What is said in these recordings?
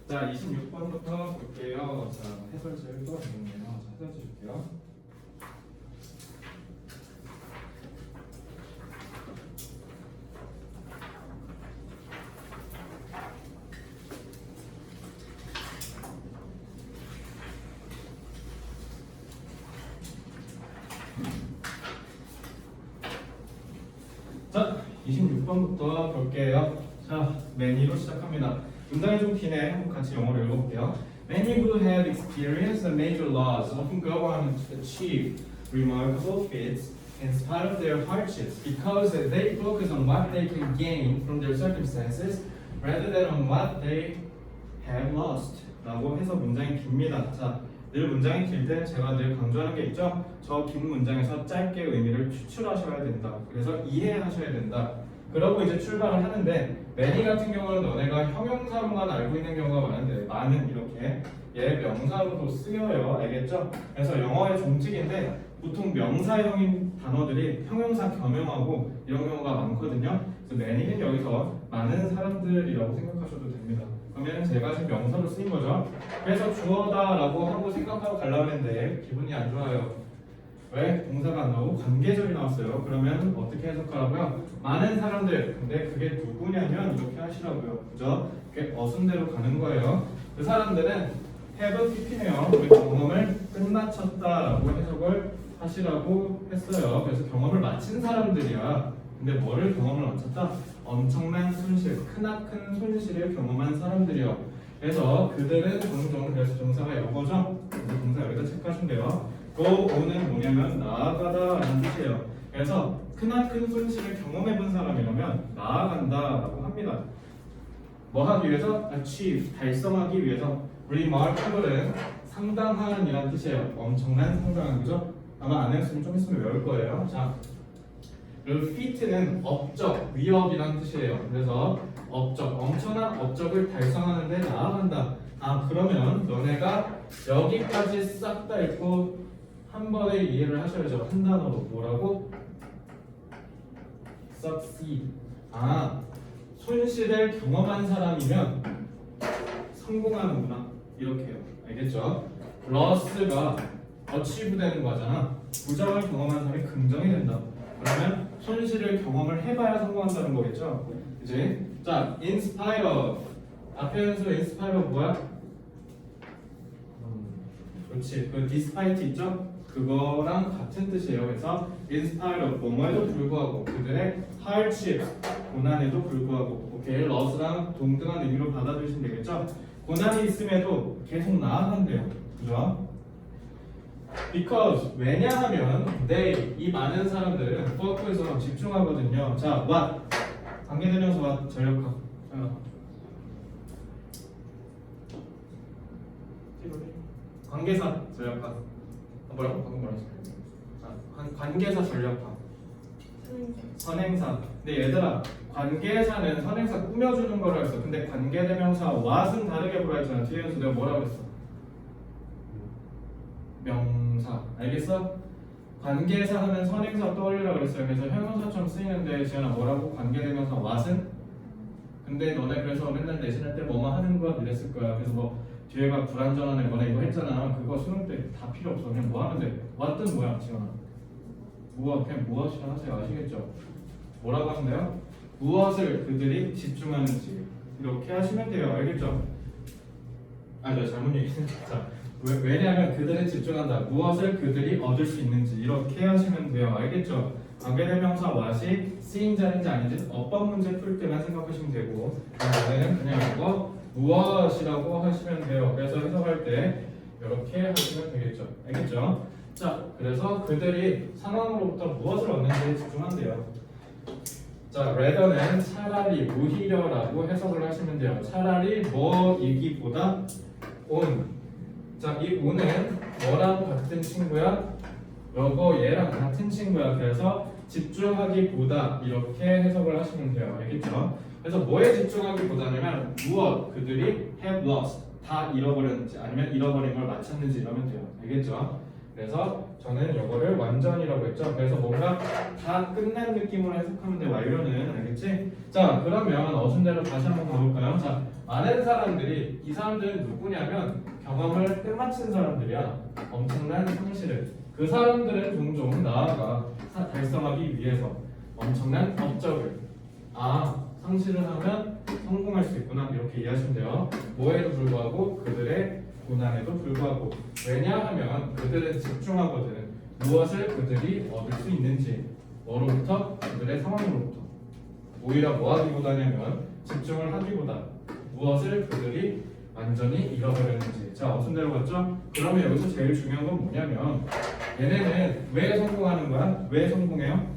자, 26번부터 볼게요. 자, 해설지를 또 있네요. 자, 해설지 줄게요. 자, 26번부터 볼게요. 자, many로 시작합니다. 문장이 좀 기네. 한번 같이 영어로 읽어볼게요. Many who have experienced the major loss often go on to achieve remarkable feats in spite of their hardships because they focus on what they can gain from their circumstances rather than on what they have lost. 라고 해서 문장이 깁니다. 자, 늘 문장이 길 때 제가 늘 강조하는 게 있죠. 저 긴 문장에서 짧게 의미를 추출하셔야 된다. 그래서 이해하셔야 된다. 그러고 이제 출발을 하는데 many 같은 경우는 너네가 형용사로만 알고 있는 경우가 많은데 많은 이렇게 얘 명사로도 쓰여요. 알겠죠? 그래서 영어의 종칙인데 보통 명사형인 단어들이 형용사 겸용하고 이런 경우가 많거든요. 그래서 many는 여기서 많은 사람들이라고 생각하셔도 됩니다. 그러면 제가 지금 명사로 쓰인 거죠. 그래서 주어다라고 하고 생각하고 가려고 했는데 기분이 안 좋아요. 왜? 동사가 안 나오고 관계절이 나왔어요. 그러면 어떻게 해석하라고요? 많은 사람들. 근데 그게 누구냐면 이렇게 하시라고요. 그죠? 그게 어순대로 가는 거예요. 그 사람들은 have pp네요. 우리 경험을 끝마쳤다라고 해석을 하시라고 했어요. 그래서 경험을 마친 사람들이야. 근데 뭐를 경험을 마쳤다? 엄청난 손실, 크나큰 손실을 경험한 사람들이요. 그래서 그들은 종종 그래서 동사가 이거죠. 그래서 동사 여기다 체크하시면 돼요. go on은 뭐냐면 나아가다 라는 뜻이에요. 그래서 크나큰 손실을 경험해본 사람이라면 나아간다라고 합니다. 뭐 하기 위해서? achieve, 달성하기 위해서. remarkable은 상당한 이란 뜻이에요. 엄청난, 상당한, 그죠? 아마 안 했으면 좀 있으면 외울 거예요. 자, 그리고 feat는 업적, 위협이라는 뜻이에요. 그래서 업적, 엄청난 업적을 달성하는데 나아간다. 아, 그러면 너네가 여기까지 싹 다 읽고 한 번에 이해를 하셔야죠. 한 단어로 뭐라고? succeed. 아, 손실을 경험한 사람이면 성공하는구나. 이렇게요. 알겠죠? loss가 achieve 되는 거잖아. 부정을 경험한 사람이 긍정이 된다. 그러면 손실을 경험을 해봐야 성공한다는 거겠죠? 그치? 자, in spite of. 앞에 연수 in spite of 뭐야? 그렇지. 그 despite 있죠? 그거랑 같은 뜻이에요. 그래서 in spite of 뭐뭐에도 불구하고 그들의 hardship 고난에도 불구하고 오케이 loss랑 동등한 의미로 받아들이시면 되겠죠? 고난이 있음에도 계속 나아간대요. 그죠? because 왜냐하면 they 이 많은 사람들은 focus에 집중하거든요. 자, what 관계대명사 what 전력화. 관계사 전력화. 뭐라고? 방금 뭐라고 했어? 관계사 전력화. 선행사. 근데 얘들아, 관계사는 선행사 꾸며주는 거라 했어. 근데 관계대명사 what은 다르게 보라 했잖아. 뒤에서 내가 뭐라고 했어? 명사. 알겠어? 관계사 하면 선행사 떠올리라 그랬어요. 그래서 형용사처럼 쓰이는데 지현아 뭐라고? 관계대명사 what은? 근데 너네 그래서 맨날 내신할 때 뭐뭐 하는 거야 이랬을 거야. 그래서 뭐 뒤에가 불완전한 거나 이거 했잖아. 그거 수능 때 다 필요 없어. 그냥 뭐 하면 돼. what은 뭐야 지현아? 무엇, 그냥 무엇이라 하세요. 아시겠죠? 뭐라고 하는데요? 무엇을 그들이 집중하는지 이렇게 하시면 돼요. 알겠죠? 아, 내가 잘못 얘기했다. 왜냐하면 그들은 집중한다. 무엇을 그들이 얻을 수 있는지 이렇게 하시면 돼요. 알겠죠? 관계대명사 what이 쓰임자인지 아닌지 어법 문제 풀 때만 생각하시면 되고 그다음에는 그냥 이거 무엇이라고 하시면 돼요. 그래서 해석할 때 이렇게 하시면 되겠죠. 알겠죠? 자, 그래서 그들이 상황으로부터 무엇을 얻는지에 집중한대요. 자, rather는 차라리, 무히려라고 해석을 하시면 돼요. 차라리 뭐이기보다 on. 자, 이 on은 뭐랑 같은 친구야? 요거 얘랑 같은 친구야. 그래서 집중하기보다 이렇게 해석을 하시면 돼요. 알겠죠? 그래서 뭐에 집중하기보다냐면 무엇 그들이 have lost 다 잃어버렸는지 아니면 잃어버린 걸 맞췄는지 이러면 돼요. 알겠죠? 그래서 저는 이거를 완전이라고 했죠. 그래서 뭔가 다 끝난 느낌으로 해석하면 돼. 완료는 알겠지? 자, 그러면 어순대로 다시 한번 가볼까요? 자, 많은 사람들이 이 사람들은 누구냐면 경험을 끝마친 사람들이야. 엄청난 상실을 그 사람들은 종종 나아가 달성하기 위해서 엄청난 업적을 상실을 하면 성공할 수 있구나 이렇게 이해하시면 돼요. 뭐에도 불구하고 그들의 고난에도 불구하고 왜냐하면 그들은 집중하거든. 무엇을 그들이 얻을 수 있는지 뭐로부터? 그들의 상황으로부터. 오히려 뭐 하기보다냐면 집중을 하기보다 무엇을 그들이 완전히 잃어버렸는지. 자, 어떤 대로 갔죠? 그러면 여기서 제일 중요한 건 뭐냐면 얘네는 왜 성공하는 거야? 왜 성공해요?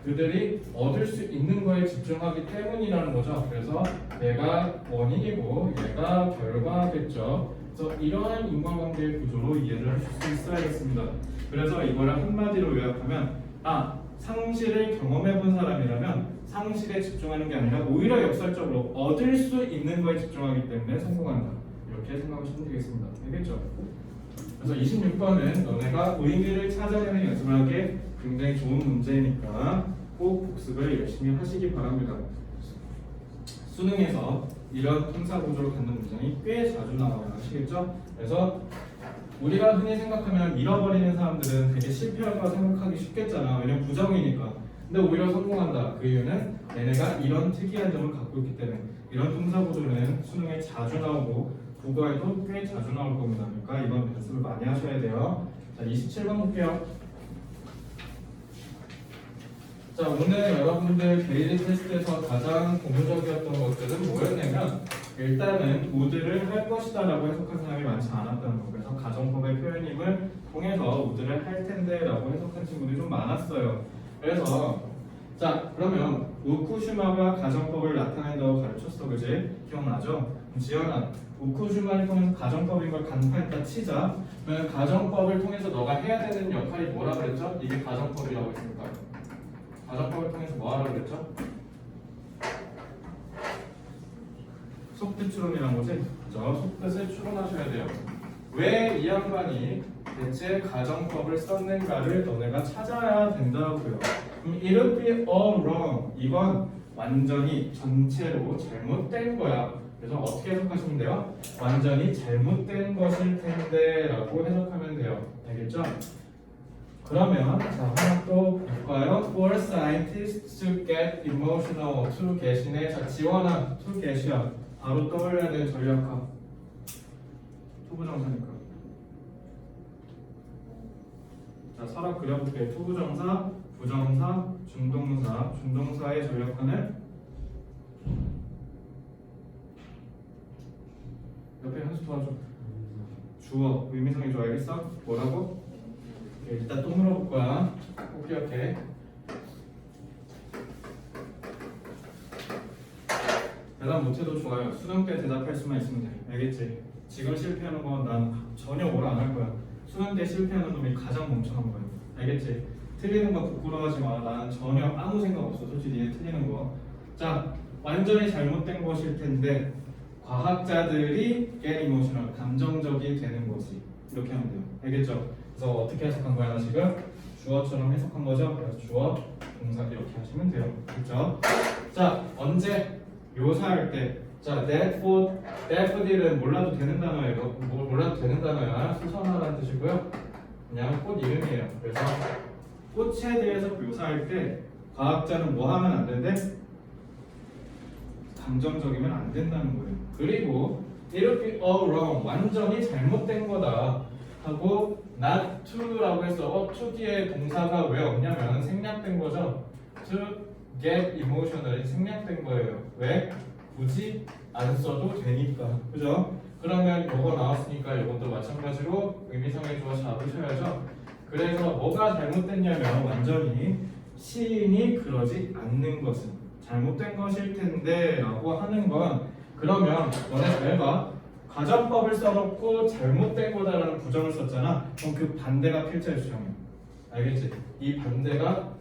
그들이 얻을 수 있는 거에 집중하기 때문이라는 거죠. 그래서 얘가 원인이고 얘가 결과겠죠. 그래서 이러한 인과관계의 구조로 이해를 하실 수 있어야겠습니다. 그래서 이거를 한마디로 요약하면 상실을 경험해본 사람이라면 상실에 집중하는 게 아니라 오히려 역설적으로 얻을 수 있는 거에 집중하기 때문에 성공한다. 이렇게 생각하시면 되겠습니다. 알겠죠? 그래서 26번은 너네가 의미를 찾아내는 연습을 하기에 굉장히 좋은 문제니까 꼭 복습을 열심히 하시기 바랍니다. 수능에서 이런 통사 구조를 갖는 문장이 꽤 자주 나와요. 아시겠죠? 그래서 우리가 흔히 생각하면 잃어버리는 사람들은 되게 실패할 거라 생각하기 쉽겠잖아. 왜냐면 부정이니까. 근데 오히려 성공한다. 그 이유는 얘네가 이런 특이한 점을 갖고 있기 때문에. 이런 통사 구조는 수능에 자주 나오고 국어에도 꽤 자주 나올 겁니다. 그러니까 이번 연습을 많이 하셔야 돼요. 자, 27번 볼게요. 자, 오늘 여러분들 데일리 테스트에서 가장 고무적이었던 것들은 뭐였냐면 일단은 우드를 할 것이다 라고 해석한 사람이 많지 않았다는 거. 그래서 가정법의 표현임을 통해서 우드를 할 텐데 라고 해석한 친구들이 좀 많았어요. 그래서 자, 그러면 우쿠슈마가 가정법을 나타낸다고 가르쳤어. 그지? 기억나죠? 지연아, 우쿠슈마를 통해서 가정법인 걸 간파했다 치자. 그러면 가정법을 통해서 너가 해야 되는 역할이 뭐라 그랬죠? 이게 가정법이라고 했으니까 가정법을 통해서 뭐 하라고 그랬죠? 속뜻 추론이란 거지? 그죠? 속뜻을 추론하셔야 돼요. 왜 이 양반이 대체 가정법을 썼는가를 너네가 찾아야 된다고요. It'll be all wrong. 이건 완전히 전체로 잘못된 거야. 그래서 어떻게 해석하시면 돼요? 완전히 잘못된 것일 텐데 라고 해석하면 돼요. 알겠죠? 그러면 자, 하나 또 볼까요? For scientists to get emotional, to get이네. 자, 지원아, to get이야. 바로 떠올려야 되는 전략학. 투부정사니까. 자, 서랍 그려볼게요. 투부정사, 부정사, 준동사. 준동사의 전략하는 옆에 한수 도와줘. 주어, 의미상의 주어 알겠어? 뭐라고? 일단 또 물어볼 거야. 꼭 기억해. 대답 못해도 좋아요. 수능 때 대답할 수만 있으면 돼. 알겠지? 지금 실패하는 건 난 전혀 오라 안 할 거야. 수능 때 실패하는 놈이 가장 멍청한 거야. 알겠지? 틀리는 거 부끄러워하지 마. 나는 전혀 아무 생각 없어. 솔직히 니네 틀리는 거. 자, 완전히 잘못된 것일 텐데 과학자들이 get emotional, 감정적이 되는 거지. 이렇게 하면 돼요. 알겠죠? 그래서 어떻게 해석한 거야? 나 지금 주어처럼 해석한 거죠? 그래서 주어, 동사 이렇게 하시면 돼요. 그렇죠? 자, 언제? 묘사할 때. 자, daffodil은 몰라도 되는 단어예요. 몰라도 되는 단어야. 수선화라는 뜻이고요. 그냥 꽃 이름이에요. 그래서 꽃에 대해서 묘사할 때 과학자는 뭐 하면 안 된대? 감정적이면 안 된다는 거예요. 그리고 it'll be all wrong, 완전히 잘못된 거다 하고 not to라고 해서 to 뒤에 동사가 왜 없냐면 생략된 거죠. to get emotional이 생략된 거예요. 왜? 굳이 안 써도 되니까. 그죠? 그러면 요거 나왔으니까 이것도 마찬가지로 의미상의 주어 잡으셔야죠. 그래서 뭐가 잘못됐냐면 완전히 시인이 그러지 않는 것은 잘못된 것일 텐데 라고 하는 건 그러면 너네 잘 봐. 가정법을 써놓고 잘못된 거다라는 부정을 썼잖아. 그럼 그 반대가 필자의 주장이야. 알겠지? 이 반대가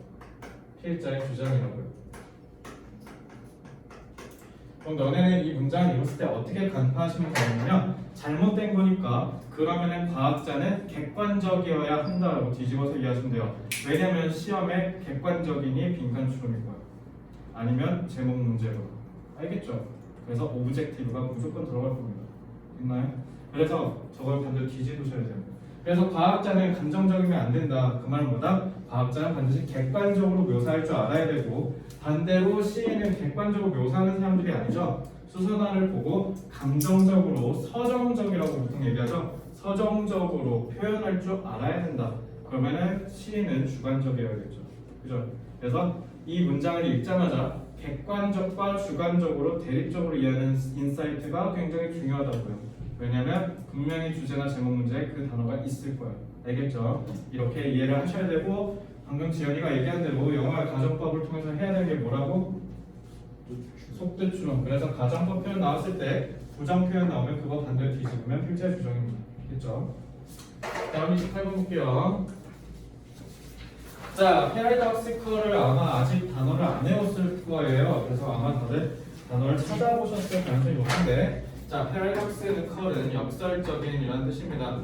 필자의 주장이라고요. 그럼 너네는 이 문장을 읽었을 때 어떻게 간파하시면 되냐면 잘못된 거니까 그러면은 과학자는 객관적이어야 한다라고 뒤집어서 이해하시면 돼요. 왜냐면 시험에 객관적이니 빈칸 추론일 거야. 아니면 제목 문제로. 알겠죠? 그래서 오브젝티브가 무조건 들어갈 겁니다. 있나요? 그래서 저걸 반대로 뒤집으셔야 돼요. 그래서 과학자는 감정적이면 안 된다. 그 말은 뭐다? 과학자는 반드시 객관적으로 묘사할 줄 알아야 되고 반대로 시인은 객관적으로 묘사하는 사람들이 아니죠. 수선화를 보고 감정적으로 서정적이라고 보통 얘기하죠. 서정적으로 표현할 줄 알아야 된다. 그러면은 시인은 주관적이어야겠죠. 그죠? 그래서 이 문장을 읽자마자 객관적과 주관적으로 대립적으로 이해하는 인사이트가 굉장히 중요하다고요. 왜냐하면 분명히 주제나 제목 문제에 그 단어가 있을 거예요. 알겠죠? 이렇게 이해를 하셔야 되고 방금 지연이가 얘기한 대로 영어의 가정법을 통해서 해야 되는 게 뭐라고? 속뜻추론. 그래서 가정법 표현 나왔을 때 부정 표현 나오면 그거 반대로 뒤집으면 필체 주정입니다. 알겠죠? 다음 28번 볼게요. 자, 패러독시컬을 아마 아직 단어를 안 외웠을 거예요. 그래서 아마 다들 단어를 찾아보셨을 가능성이 높은데, 자, 패러독시컬은 역설적인이라는 뜻입니다.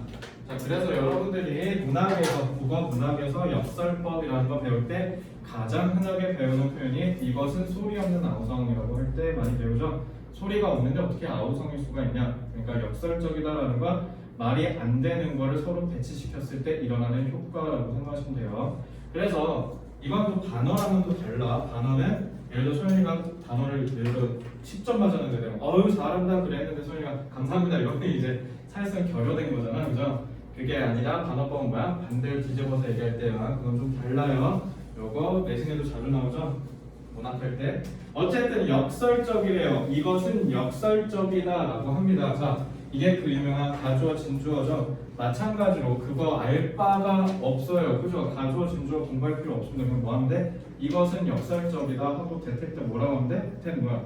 자, 그래서 여러분들이 문학에서 국어 문학에서 역설법이라는 거 배울 때 가장 흔하게 배우는 표현이 이것은 소리 없는 아우성이라고 할 때 많이 배우죠. 소리가 없는데 어떻게 아우성일 수가 있냐? 그러니까 역설적이다라는 건 말이 안 되는 거를 서로 배치시켰을 때 일어나는 효과라고 생각하시면 돼요. 그래서 이건 또 단어랑은 또 달라. 단어는 예를 들어 소연이가 단어를 예를 들어 10점 맞았는데 내가 어휴 잘한다 그랬는데 소연이가 감사합니다 이러면 이제 사실상 결여된 거잖아. 그죠? 그게 아니라 단어법은 뭐야? 반대로 뒤집어서 얘기할 때야. 그건 좀 달라요. 요거 내신에도 자주 나오죠? 문학할 때. 어쨌든 역설적이래요. 이것은 역설적이다라고 합니다. 자, 이게 그 유명한 가주어 진주어죠. 마찬가지로 그거 알 바가 없어요. 그죠? 가주어 진주어 공부할 필요 없습니다. 그럼 뭐 하는데? 이것은 역설적이다 하고 대택 때 뭐라고 하는데? 대택 뭐야?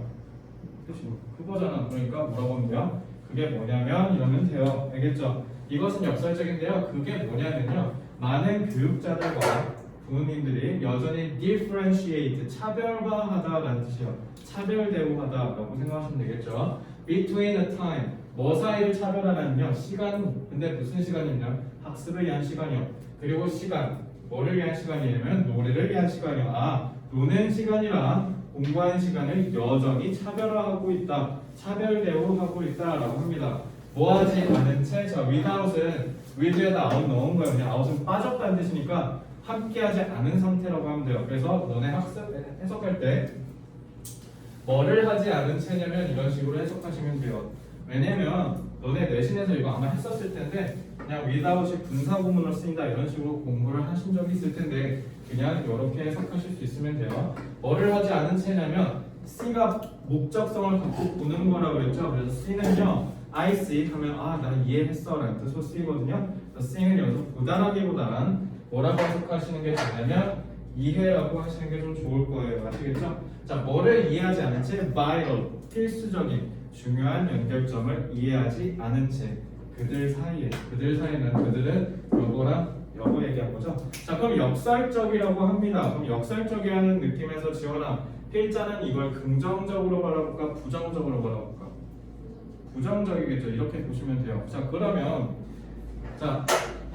그치? 그거잖아. 그러니까 뭐라고 하는 거야? 그게 뭐냐면 이러면 돼요. 알겠죠? 이것은 역설적인데요. 그게 뭐냐면요. 많은 교육자들과 부모님들이 여전히 differentiate, 차별화하다라는 뜻이에요. 차별 대우하다라고 생각하시면 되겠죠. Between a time, 뭐 사이를 차별하냐면요. 시간, 근데 무슨 시간이냐? 학습을 위한 시간이요. 그리고 시간, 뭐를 위한 시간이냐면 노래를 위한 시간이요. 아, 노는 시간이랑 공부하는 시간을 여전히 차별화하고 있다. 차별 대우하고 있다라고 합니다. 뭐하지 않은 채, 저 without은 with에다 out 넣은 거예요. 그냥 out은 빠졌다는 뜻이니까 함께하지 않은 상태라고 하면 돼요. 그래서 너네 학습 해석할 때 뭐를 하지 않은 채냐면 이런 식으로 해석하시면 돼요. 왜냐면 너네 내신에서 이거 아마 했었을 텐데 그냥 without이 분사구문으로 쓰인다 이런 식으로 공부를 하신 적이 있을 텐데 그냥 이렇게 해석하실 수 있으면 돼요. 뭐를 하지 않은 채냐면 C가 목적성을 갖고 보는 거라고 그랬죠. 그래서 C는요 I see 하면 아 나 이해했어 라는 뜻으로 쓰이거든요. C는 여기서 보다라기보다는 뭐라고 해석하시는 게 좋냐면 이해라고 하시는 게 좀 좋을 거예요. 아시겠죠? 자, 뭐를 이해하지 않은 채 vital, 필수적인 중요한 연결점을 이해하지 않은 채 그들 사이에는 그들은 요거랑 요거 얘기한 거죠. 자, 그럼 역설적이라고 합니다. 그럼 역설적이라는 느낌에서 지원아 필자는 이걸 긍정적으로 바라볼까 부정적으로 바라볼까? 부정적이겠죠. 이렇게 보시면 돼요. 자, 그러면 자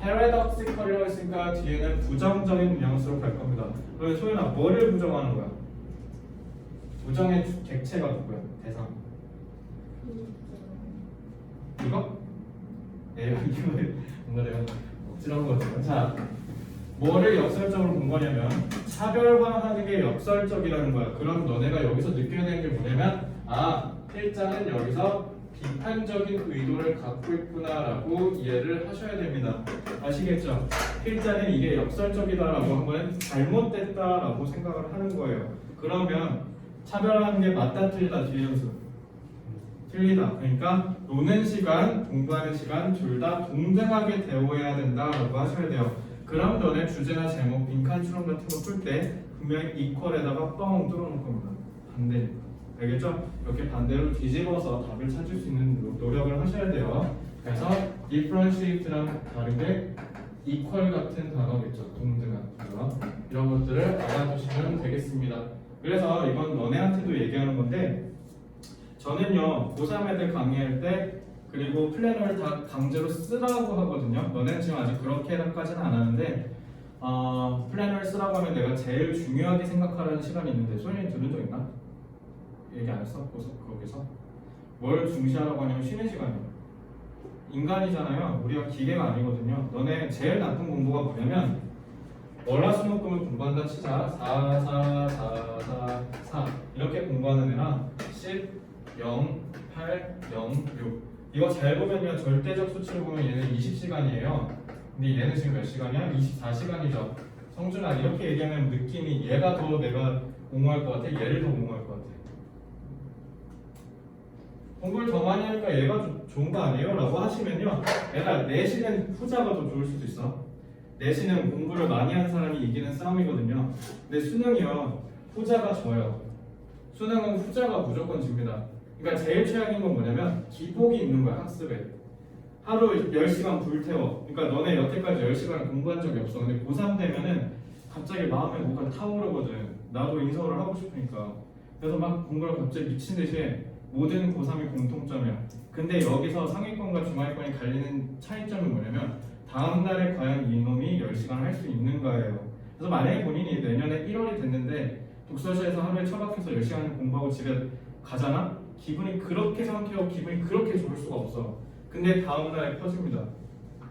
paradoxical이라고 했으니까 뒤에는 부정적인 뉘앙스로 갈 겁니다. 그럼 소연아 뭐를 부정하는 거야? 부정의 객체가 누구야? 대상. 이거? 이거 뭔가 내가 억지로 한 거 같아요. 자, 뭐를 역설적으로 본 거냐면 차별화하는 게 역설적이라는 거야. 그럼 너네가 여기서 느껴야 되는 게 뭐냐면 아, 필자는 여기서 비판적인 의도를 갖고 있구나라고 이해를 하셔야 됩니다. 아시겠죠? 필자는 이게 역설적이다라고 하면 잘못됐다라고 생각을 하는 거예요. 그러면 차별하는 게 맞다 틀리다 뒤에 연수 틀리다. 그러니까 노는 시간, 공부하는 시간 둘 다 동등하게 대우해야 된다라고 하셔야 돼요. 그럼 너네 주제나 제목, 빈칸 추론 같은 거 풀 때 분명히 이퀄에다가 뻥 뚫어놓을 겁니다. 반대니까. 알겠죠? 이렇게 반대로 뒤집어서 답을 찾을 수 있는 노력을 하셔야 돼요. 그래서 differentiate랑 다르게 equal 같은 단어겠죠. 동등한 단어. 이런 것들을 알아두시면 되겠습니다. 그래서 이건 너네한테도 얘기하는 건데 저는요 고3 애들 강의할 때 그리고 플래너를 다 강제로 쓰라고 하거든요. 너네는 지금 아직 그렇게까지는 안 하는데 플래너를 쓰라고 하면 내가 제일 중요하게 생각하라는 시간이 있는데 소연이 들은 적 있나? 얘기 안 했어? 거기서? 뭘 중시하라고 하냐면 쉬는 시간이에요. 인간이잖아요. 우리가 기계가 아니거든요. 너네 제일 나쁜 공부가 뭐냐면 월화수목금을 공부한다 치자 4, 4, 4, 4, 4 이렇게 공부하는 애랑 10, 0, 8, 0, 6 이거 잘 보면요 절대적 수치로 보면 얘는 20시간이에요. 근데 얘는 지금 몇 시간이야? 24시간이죠. 성준아 이렇게 얘기하면 느낌이 얘가 더 내가 공부할 것 같아? 얘를 더 공부할 것 같아? 공부를 더 많이 하니까 얘가 좋은 거 아니에요? 라고 하시면요 얘가 내신은 후자가 더 좋을 수도 있어. 내신은 공부를 많이 하는 사람이 이기는 싸움이거든요. 근데 수능이요 후자가 져요. 수능은 후자가 무조건 집니다. 그러니까 제일 최악인 건 뭐냐면 기복이 있는 거야 학습에. 하루 10시간 불태워. 그러니까 너네 여태까지 10시간 공부한 적이 없어. 근데 고3 되면은 갑자기 마음에 뭐가 타오르거든. 나도 인서울을 하고 싶으니까. 그래서 막 공부를 갑자기 미친 듯이 모든 고3이 공통점이야. 근데 여기서 상위권과 중하위권이 갈리는 차이점은 뭐냐면 다음 달에 과연 이놈이 10시간 할 수 있는가예요. 그래서 만약에 본인이 내년에 1월이 됐는데 독서실에서 하루에 처박혀서 10시간을 공부하고 집에 가잖아? 기분이 그렇게 상쾌하고 기분이 그렇게 좋을 수가 없어. 근데 다음 달에 퍼집니다.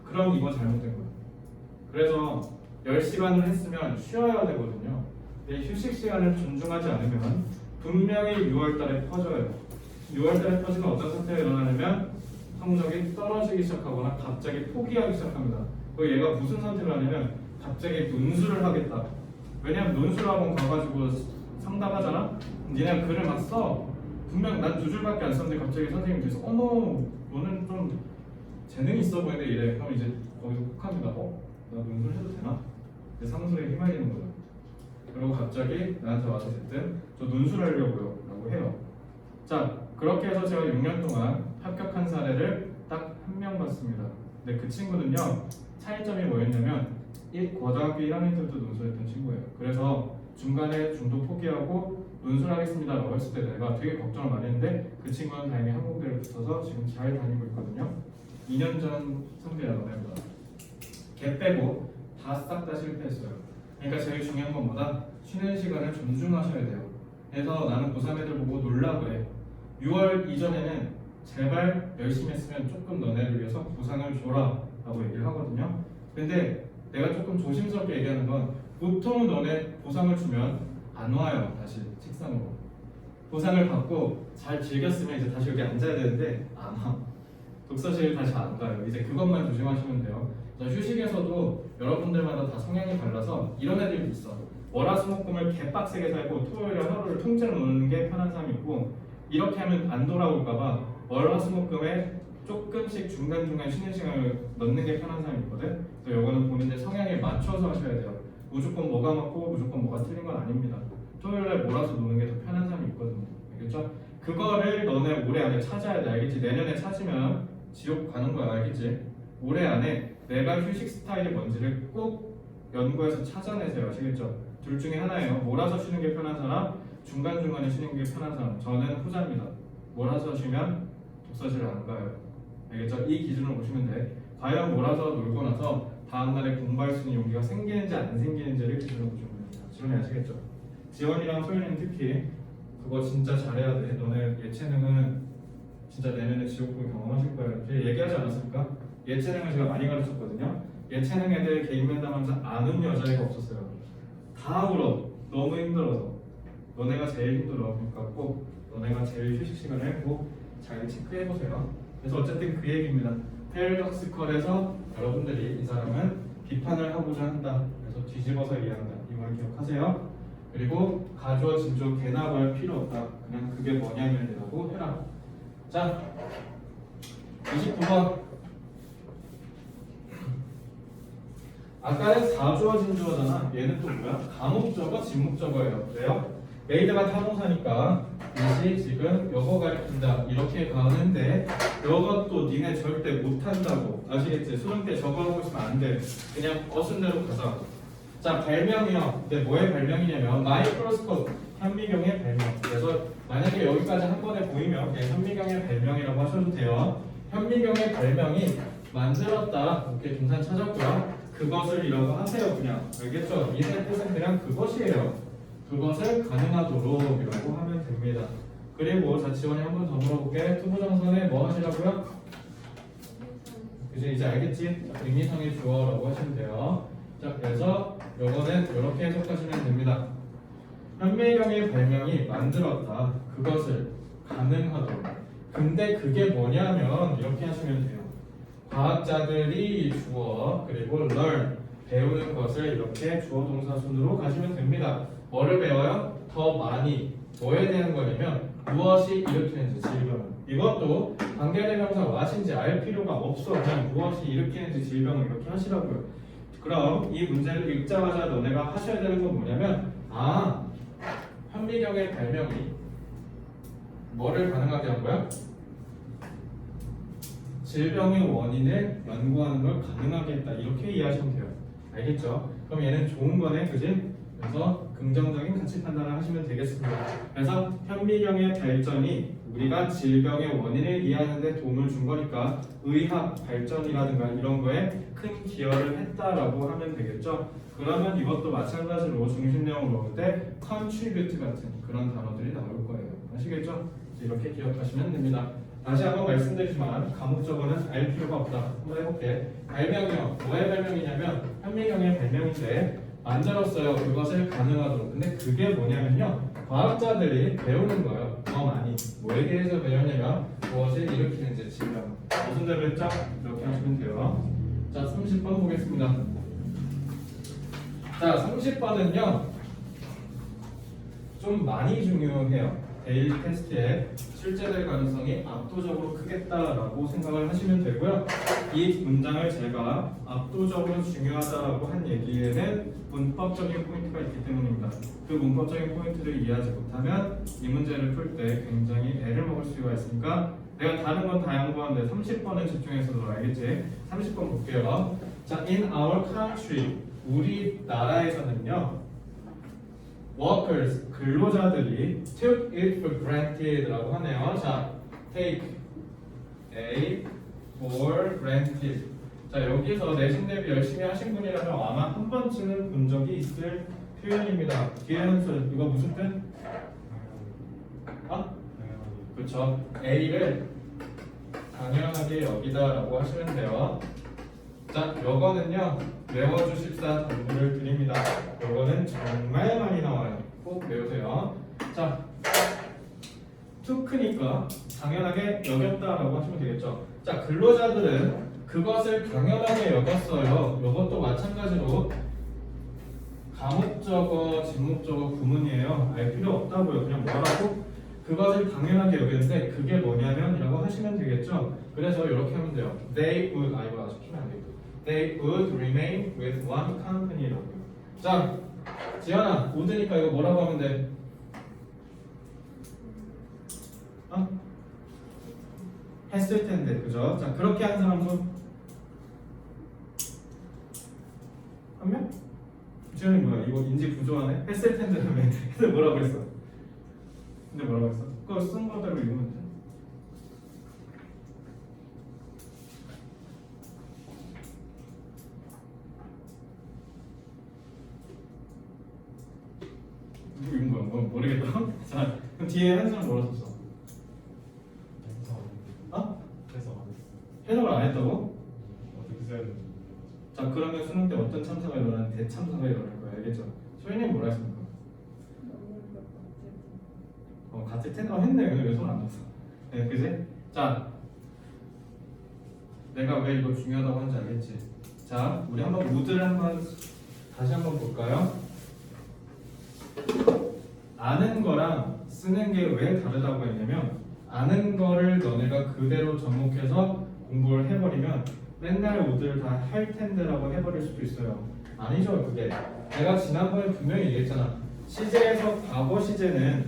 그럼 이거 잘못된 거야. 그래서 10시간을 했으면 쉬어야 되거든요. 근데 휴식 시간을 존중하지 않으면 분명히 6월 달에 퍼져요. 6월 달에 퍼지면 어떤 사태가 일어나냐면 성적이 떨어지기 시작하거나 갑자기 포기하기 시작합니다. 그리고 얘가 무슨 선택을 하냐면 갑자기 논술을 하겠다. 왜냐면 논술학원 가가지고 상담하잖아? 니네 글을 막 써. 분명 난 2줄밖에 안 썼는데 갑자기 선생님이 돼서 어머 너는 좀 재능이 있어 보이는데 이래. 그럼 이제 거기서 혹합니다. 나 논술 해도 되나? 이제 상술에 휘말리는 거죠. 그리고 갑자기 나한테 와서 됐든 저 논술하려고요 라고 해요. 자 그렇게 해서 제가 6년 동안 합격한 사례를 딱 한 명 봤습니다. 근데 그 친구는요 차이점이 뭐였냐면 고등학교 1학년 때부터 논술했던 친구예요. 그래서 중간에 중도 포기하고 논술하겠습니다 라고 했을 때 내가 되게 걱정을 많이 했는데 그 친구는 다행히 항공대를 붙어서 지금 잘 다니고 있거든요. 2년 전 성비라고 합니다. 걔 빼고 다 싹 다 실패했어요. 그러니까 제일 중요한 건 뭐다? 쉬는 시간을 존중하셔야 돼요. 그래서 나는 고3 애들 보고 놀라 그래. 6월 이전에는 제발 열심히 했으면 조금 너네를 위해서 보상을 줘라 라고 얘기를 하거든요. 근데 내가 조금 조심스럽게 얘기하는 건 보통 너네 보상을 주면 안 와요. 다시 책상으로 보상을 받고 잘 즐겼으면 이제 다시 여기 앉아야 되는데 안 와. 독서실 다시 안 가요. 이제 그것만 조심하시면 돼요. 휴식에서도 여러분들마다 다 성향이 달라서 이런 애들도 있어. 월화수목금을 개빡세게 살고 토요일에 하루를 통째로 노는 게 편한 사람이 있고 이렇게 하면 안 돌아올까봐 월화수목금에 조금씩 중간중간 쉬는 시간을 넣는 게 편한 사람이 있거든. 그래서 이거는 본인의 성향에 맞춰서 하셔야 돼요. 무조건 뭐가 맞고 무조건 뭐가 틀린 건 아닙니다. 토요일에 몰아서 노는 게 더 편한 사람이 있거든요. 알겠죠? 그거를 너네 올해 안에 찾아야 돼. 알겠지? 내년에 찾으면 지옥 가는 거야. 알겠지? 올해 안에 내가 휴식 스타일이 뭔지를 꼭 연구해서 찾아내세요. 아시겠죠? 둘 중에 하나예요. 몰아서 쉬는 게 편한 사람, 중간중간에 쉬는 게 편한 사람. 저는 후자입니다. 몰아서 쉬면 독서실을 안 가요. 알겠죠? 이 기준으로 보시면 돼. 과연 몰아서 놀고 나서 다음날에 공부할 수 있는 용기가 생기는지 안 생기는지를 기준으로 보시면 됩니다. 지원이 아시겠죠? 지원이랑 소연이는 특히 그거 진짜 잘해야 돼. 너네 예체능은 진짜 내년에 지옥불 경험하실 거예요. 제가 얘기하지 않았습니까? 예체능을 제가 많이 가르쳤거든요. 예체능 애들 개인 면담하면서 안 운 여자애가 없었어요. 다 울어. 너무 힘들어서. 너네가 제일 힘들어. 그러니까 꼭 너네가 제일 휴식 시간을 꼭 잘 체크해보세요. 그래서 어쨌든 그 얘기입니다. 패러독스컬에서 여러분들이 이 사람은 비판을 하고자 한다. 그래서 뒤집어서 이해한다. 이걸 기억하세요. 그리고 가주어 진주어 개나 발 필요 없다. 그냥 그게 뭐냐면이라고 해라. 자, 29번. 아까는 사주어 진주어잖아. 얘는 또 뭐야? 가목적어, 진목적어예요. 그래요? 메이드가 타동사니까 이시 지금 요거 가르친다 이렇게 가는데 요것도 니네 절대 못한다고 아시겠지? 수능 때 저거 하고 있으면 안 돼. 그냥 어순대로 가자. 자, 발명이요. 근데 뭐의 발명이냐면 마이크로스코프, 현미경의 발명. 그래서 만약에 여기까지 한 번에 보이면 그냥 현미경의 발명이라고 하셔도 돼요. 현미경의 발명이 만들었다. 이렇게 동산 찾았고요. 그것을 이라고 하세요. 그냥 알겠죠? 이의 뜻은 그냥 그것이에요. 그것을 가능하도록 이라고 하면 됩니다. 그리고 자 지원이 한 번 더 물어볼게. 투부정선에 뭐 하시라고요? 이제 알겠지? 자, 의미상의 주어라고 하시면 돼요. 자 그래서 요거는 이렇게 해석하시면 됩니다. 현미경의 발명이 만들었다. 그것을 가능하도록. 근데 그게 뭐냐면 이렇게 하시면 돼요. 과학자들이 주어 그리고 learn 배우는 것을 이렇게 주어 동사 순으로 가시면 됩니다. 뭐를 배워요? 더 많이. 뭐에 대한 거냐면 무엇이 일으키는지 질병. 이것도 관계대명사 what인지 알 필요가 없어. 그냥 무엇이 일으키는지 질병을 이렇게 하시라고요. 그럼 이 문제를 읽자마자 너네가 하셔야 되는 건 뭐냐면 현미경의 발명이 뭐를 가능하게 한 거야? 질병의 원인을 연구하는 걸 가능하게 했다. 이렇게 이해하시면 돼요. 알겠죠? 그럼 얘는 좋은 거네, 그지? 그래서 긍정적인 가치 판단을 하시면 되겠습니다. 그래서 현미경의 발전이 우리가 질병의 원인을 이해하는 데 도움을 준 거니까 의학 발전이라든가 이런 거에 큰 기여를 했다라고 하면 되겠죠? 그러면 이것도 마찬가지로 중심 내용을 넣을 때 contribute 같은 그런 단어들이 나올 거예요. 아시겠죠? 이렇게 기억하시면 됩니다. 다시 한번 말씀드리지만 과목적어는 알 필요가 없다. 한번 해볼게. 발명이요. 뭐의 발명이냐면 현미경의 발명인데 만들었어요. 그것을 가능하도록. 근데 그게 뭐냐면요. 과학자들이 배우는 거예요. 더 많이. 뭐에 대해서 배우냐면 무엇을 일으키는지 질병. 무슨 대로 했죠? 이렇게 하시면 돼요. 자, 30번 보겠습니다. 자, 30번은요. 좀 많이 중요해요. 데일리 테스트에 출제될 가능성이 압도적으로 크겠다라고 생각을 하시면 되고요. 이 문장을 제가 압도적으로 중요하다라고 한 얘기에는 문법적인 포인트가 있기 때문입니다. 그 문법적인 포인트를 이해하지 못하면 이 문제를 풀 때 굉장히 애를 먹을 수가 있으니까 내가 다른 건 다 양보하는데 30번은 집중해서 너 알겠지? 30번 볼게요. 자, in our country 우리나라에서는요. workers, 근로자들이 took it for granted라고 하네요. 자, take a for granted. 자, 여기서 내신 대비 열심히 하신 분이라면 아마 한 번쯤은 본 적이 있을 표현입니다. 뒤에 한술 이거 무슨 뜻? 그렇죠. A를 당연하게 여기다라고 하시면 돼요. 자, 요거는요 외워주십사 당부를 드립니다. 요거는 정말 많이 나와요. 꼭 외우세요. 자, took니까 당연하게 여겼다라고 하시면 되겠죠. 자, 근로자들은 그것을 당연하게 여겼어요. 요것도 마찬가지로 가목적어, 진목적어 구문이에요. 알 필요 없다고요. 그냥 뭐라고? 그것을 당연하게 여겼는데 그게 뭐냐면 이라고 하시면 되겠죠. 그래서 이렇게 하면 돼요. They would, 이거 아직 키면 안 되겠다. They would remain with one company라고요. 자, 지연아, would니까 이거 뭐라고 하면 돼? 했을 텐데, 그죠? 자, 그렇게 한 사람 손. 한 명? 지연이 뭐야? 이거 인지 부조하네? 했을 텐데라며. 근데 뭐라고 했어? 근데 뭐라고 했어? 그거 쓴 거대로 읽으면 돼. 누구 읽은 거야? 뭐 모르겠다. 자, 그럼 뒤에 한 사람 뭐라 썼어? 해석을 안 했다고? 어떻게 써야 되는지. 자, 그러면 수능 때 어떤 참사가 일어나는 대참사가 일어날 거야. 알겠죠? 소희님 뭐라 했습니까? 같을 텐데 했네. 근데 왜 손 안 놨어? 네, 그지? 자, 내가 왜 이거 중요하다고 하는지 알겠지? 자, 우리 한번 무드를 다시 한번 볼까요? 아는 거랑 쓰는 게 왜 다르다고 했냐면 아는 거를 너네가 그대로 접목해서 공부를 해버리면 맨날 우드를 다 할 텐데라고 해버릴 수도 있어요. 아니죠, 그게. 내가 지난번에 분명히 얘기했잖아. 시제에서 과거 시제는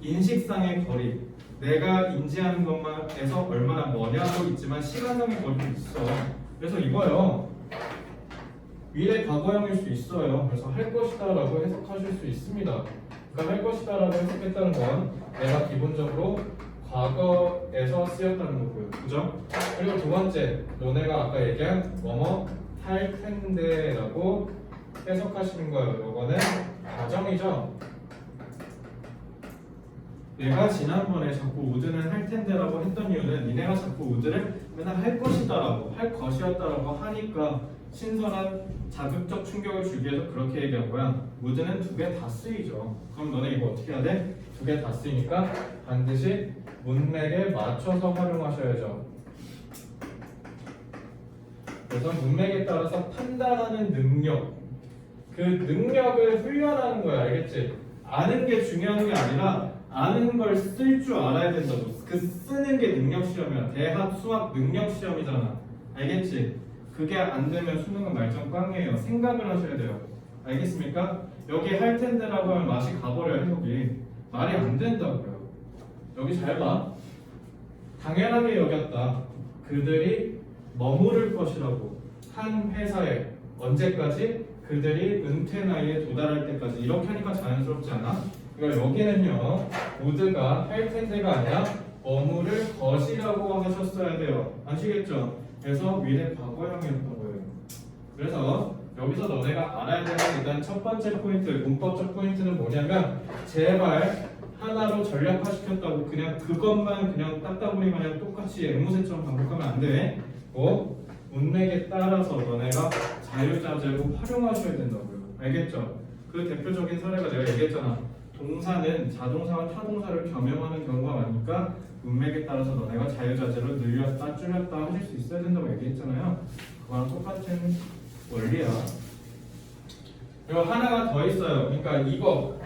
인식상의 거리, 내가 인지하는 것만에서 얼마나 머냐고 있지만 시간상의 거리도 있어. 그래서 이거요. 미래 과거형일 수 있어요. 그래서 할 것이다 라고 해석하실 수 있습니다. 그러니까 할 것이다 라고 해석했다는 건 내가 기본적으로 과거에서 쓰였다는 거고요. 그죠? 그리고 두 번째, 너네가 아까 얘기한 뭐뭐 할 텐데 라고 해석하시는 거예요. 이거는 가정이죠. 내가 지난번에 자꾸 would는 할 텐데라고 했던 이유는 니네가 자꾸 would를 맨날 할 것이다라고 할 것이었다라고 하니까 신선한 자극적 충격을 주기 위해서 그렇게 얘기한 거야. would는 두 개 다 쓰이죠. 그럼 너네 이거 어떻게 해야 돼? 두 개 다 쓰이니까 반드시 문맥에 맞춰서 활용하셔야죠. 그래서 문맥에 따라서 판단하는 능력, 그 능력을 훈련하는 거야. 알겠지? 아는 게 중요한 게 아니라 아는 걸 쓸 줄 알아야 된다고. 그 쓰는 게 능력 시험이야. 대학 수학 능력 시험이잖아. 알겠지? 그게 안 되면 수능은 말짱 꽝이에요. 생각을 하셔야 돼요. 알겠습니까? 여기 할 텐데라고 하면 맛이 가버려요. 해석이 말이 안 된다고요. 여기 잘 봐. 당연하게 여겼다. 그들이 머무를 것이라고. 한 회사에 언제까지? 그들이 은퇴 나이에 도달할 때까지. 이렇게 하니까 자연스럽지 않아? 그러니까 여기는요, would가 할 텐데가 아니라 머무를 것이라고 하셨어야 돼요. 아시겠죠? 그래서 미래 과거형이었다고요. 그래서 여기서 너네가 알아야 되는 일단 첫 번째 포인트, 문법적 포인트는 뭐냐면 제발 하나로 전략화시켰다고 그냥 그것만 그냥 딱따구리 마냥 똑같이 앵무새처럼 반복하면 안 돼. 문맥에 따라서 너네가 자유자재로 활용하셔야 된다고요. 알겠죠? 그 대표적인 사례가 내가 얘기했잖아. 동사는 자동사와 타동사를 겸용하는 경우가 많으니까 문맥에 따라서 너네가 자유자재로 늘렸다 줄였다 하실 수 있어야 된다고 얘기했잖아요. 그거랑 똑같은 원리야. 그리고 하나가 더 있어요. 그러니까 이거.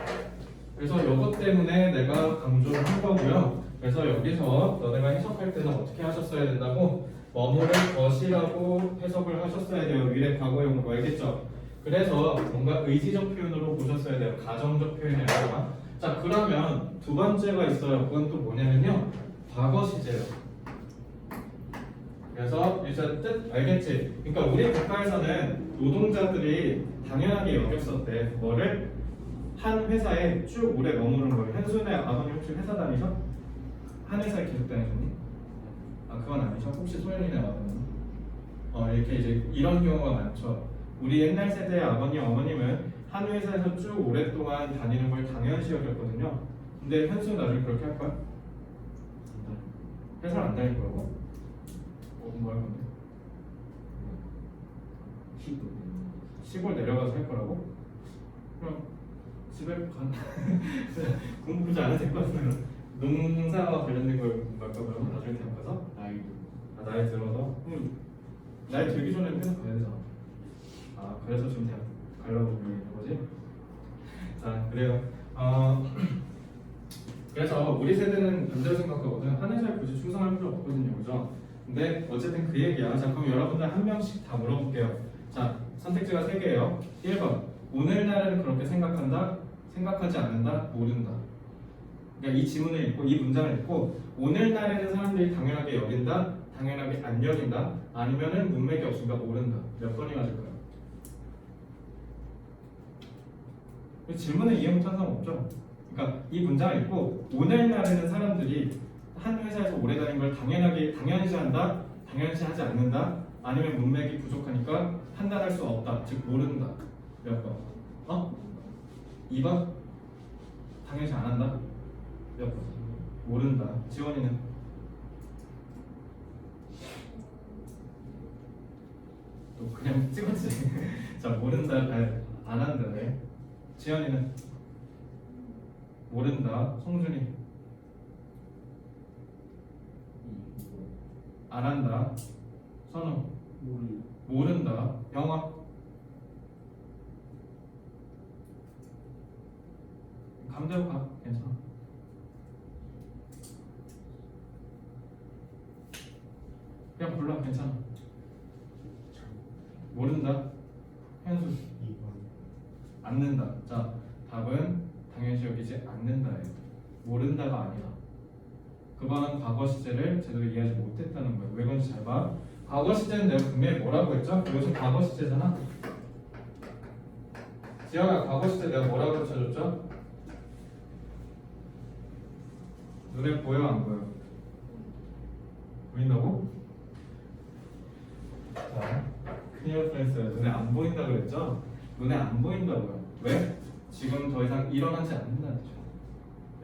그래서 이것 때문에 내가 강조를 한 거고요. 그래서 여기서 너네가 해석할 때는 어떻게 하셨어야 된다고? 머무를 것이라고 해석을 하셨어야 돼요. 미래 과거형으로. 알겠죠? 그래서 뭔가 의지적 표현으로 보셨어야 돼요. 가정적 표현이 아니라. 자, 그러면 두 번째가 있어요. 그건 또 뭐냐면요, 과거 시제요. 그래서 일단 뜻 알겠지? 그러니까 우리 국가에서는 노동자들이 당연하게 여겼었대. 뭐를? 한 회사에 쭉 오래 머무른 거예요. 현순의 아버님 혹시 회사 다니셔? 한 회사에 계속 다니셨니? 아, 그건 아니죠. 혹시 소연이네 아버님? 이렇게 이제 이런 경우가 많죠. 우리 옛날 세대의 아버님, 어머님은 한 회사에서 쭉 오랫동안 다니는 걸 당연시 여겼거든요. 근데 현수는 나중에 그렇게 할 거야? 회사를 안 다닐 거라고? 뭐 할 건데? 시골 내려가서 할 거라고? 그럼 집에 간 공부하지 않아도 될 것 같으면 농사와 관련된 걸 말까 그러면 나중에 대학 가서? 나이 들어서? 나이 들기 전에는 회사 가야 되잖아. 아, 그래서 지금 대학 가려고 있는 거지? 자, 그래요. 그래서 우리 세대는 반대로 생각하거든. 한 회사에 굳이 충성할 필요 없거든요, 그죠? 근데 어쨌든 그 얘기야. 자, 그럼 여러분들 한 명씩 다 물어볼게요. 자, 선택지가 3개예요. 1번, 오늘날에는 그렇게 생각한다, 생각하지 않는다, 모른다. 그러니까 이 지문을 읽고 이 문장을 읽고 오늘날에는 사람들이 당연하게 여긴다, 당연하게 안 여긴다, 아니면은 문맥이 없으니까 모른다. 몇 번이 맞을까요? 질문에 이해 못하는 사람 없죠? 그러니까 이 문장을 읽고 오늘날에는 사람들이 한 회사에서 오래 다닌 걸 당연시 한다, 당연시 하지 않는다, 아니면 문맥이 부족하니까 판단할 수 없다, 즉 모른다. 몇 번? 2번? 당연시 안 한다? 몇 번? 모른다. 지원이는? 또 그냥 찍었지. 자, 모른다, 안 한다네. 지연이는? 모른다. 송준이? 안 한다. 선우? 모른다. 영화? 감대로 가. 괜찮아. 그냥 불러. 괜찮아. 모른다. 현수? 않는다. 자, 답은 당연시 여기지 않는다예요. 모른다가 아니라. 그거는 과거 시제를 제대로 이해하지 못했다는 거예요. 왜 그런지 잘 봐. 과거 시제는 내가 분명히 뭐라고 했죠? 이것은 과거 시제잖아. 지영아, 과거 시제 내가 뭐라고 가르쳐줬죠? 눈에 보여 안 보여? 보인다고? 자, 큰일 날 뻔했어요. 눈에 안 보인다 그랬죠? 눈에 안 보인다고요. 왜? 지금 더 이상 일어나지 않는다는 거죠.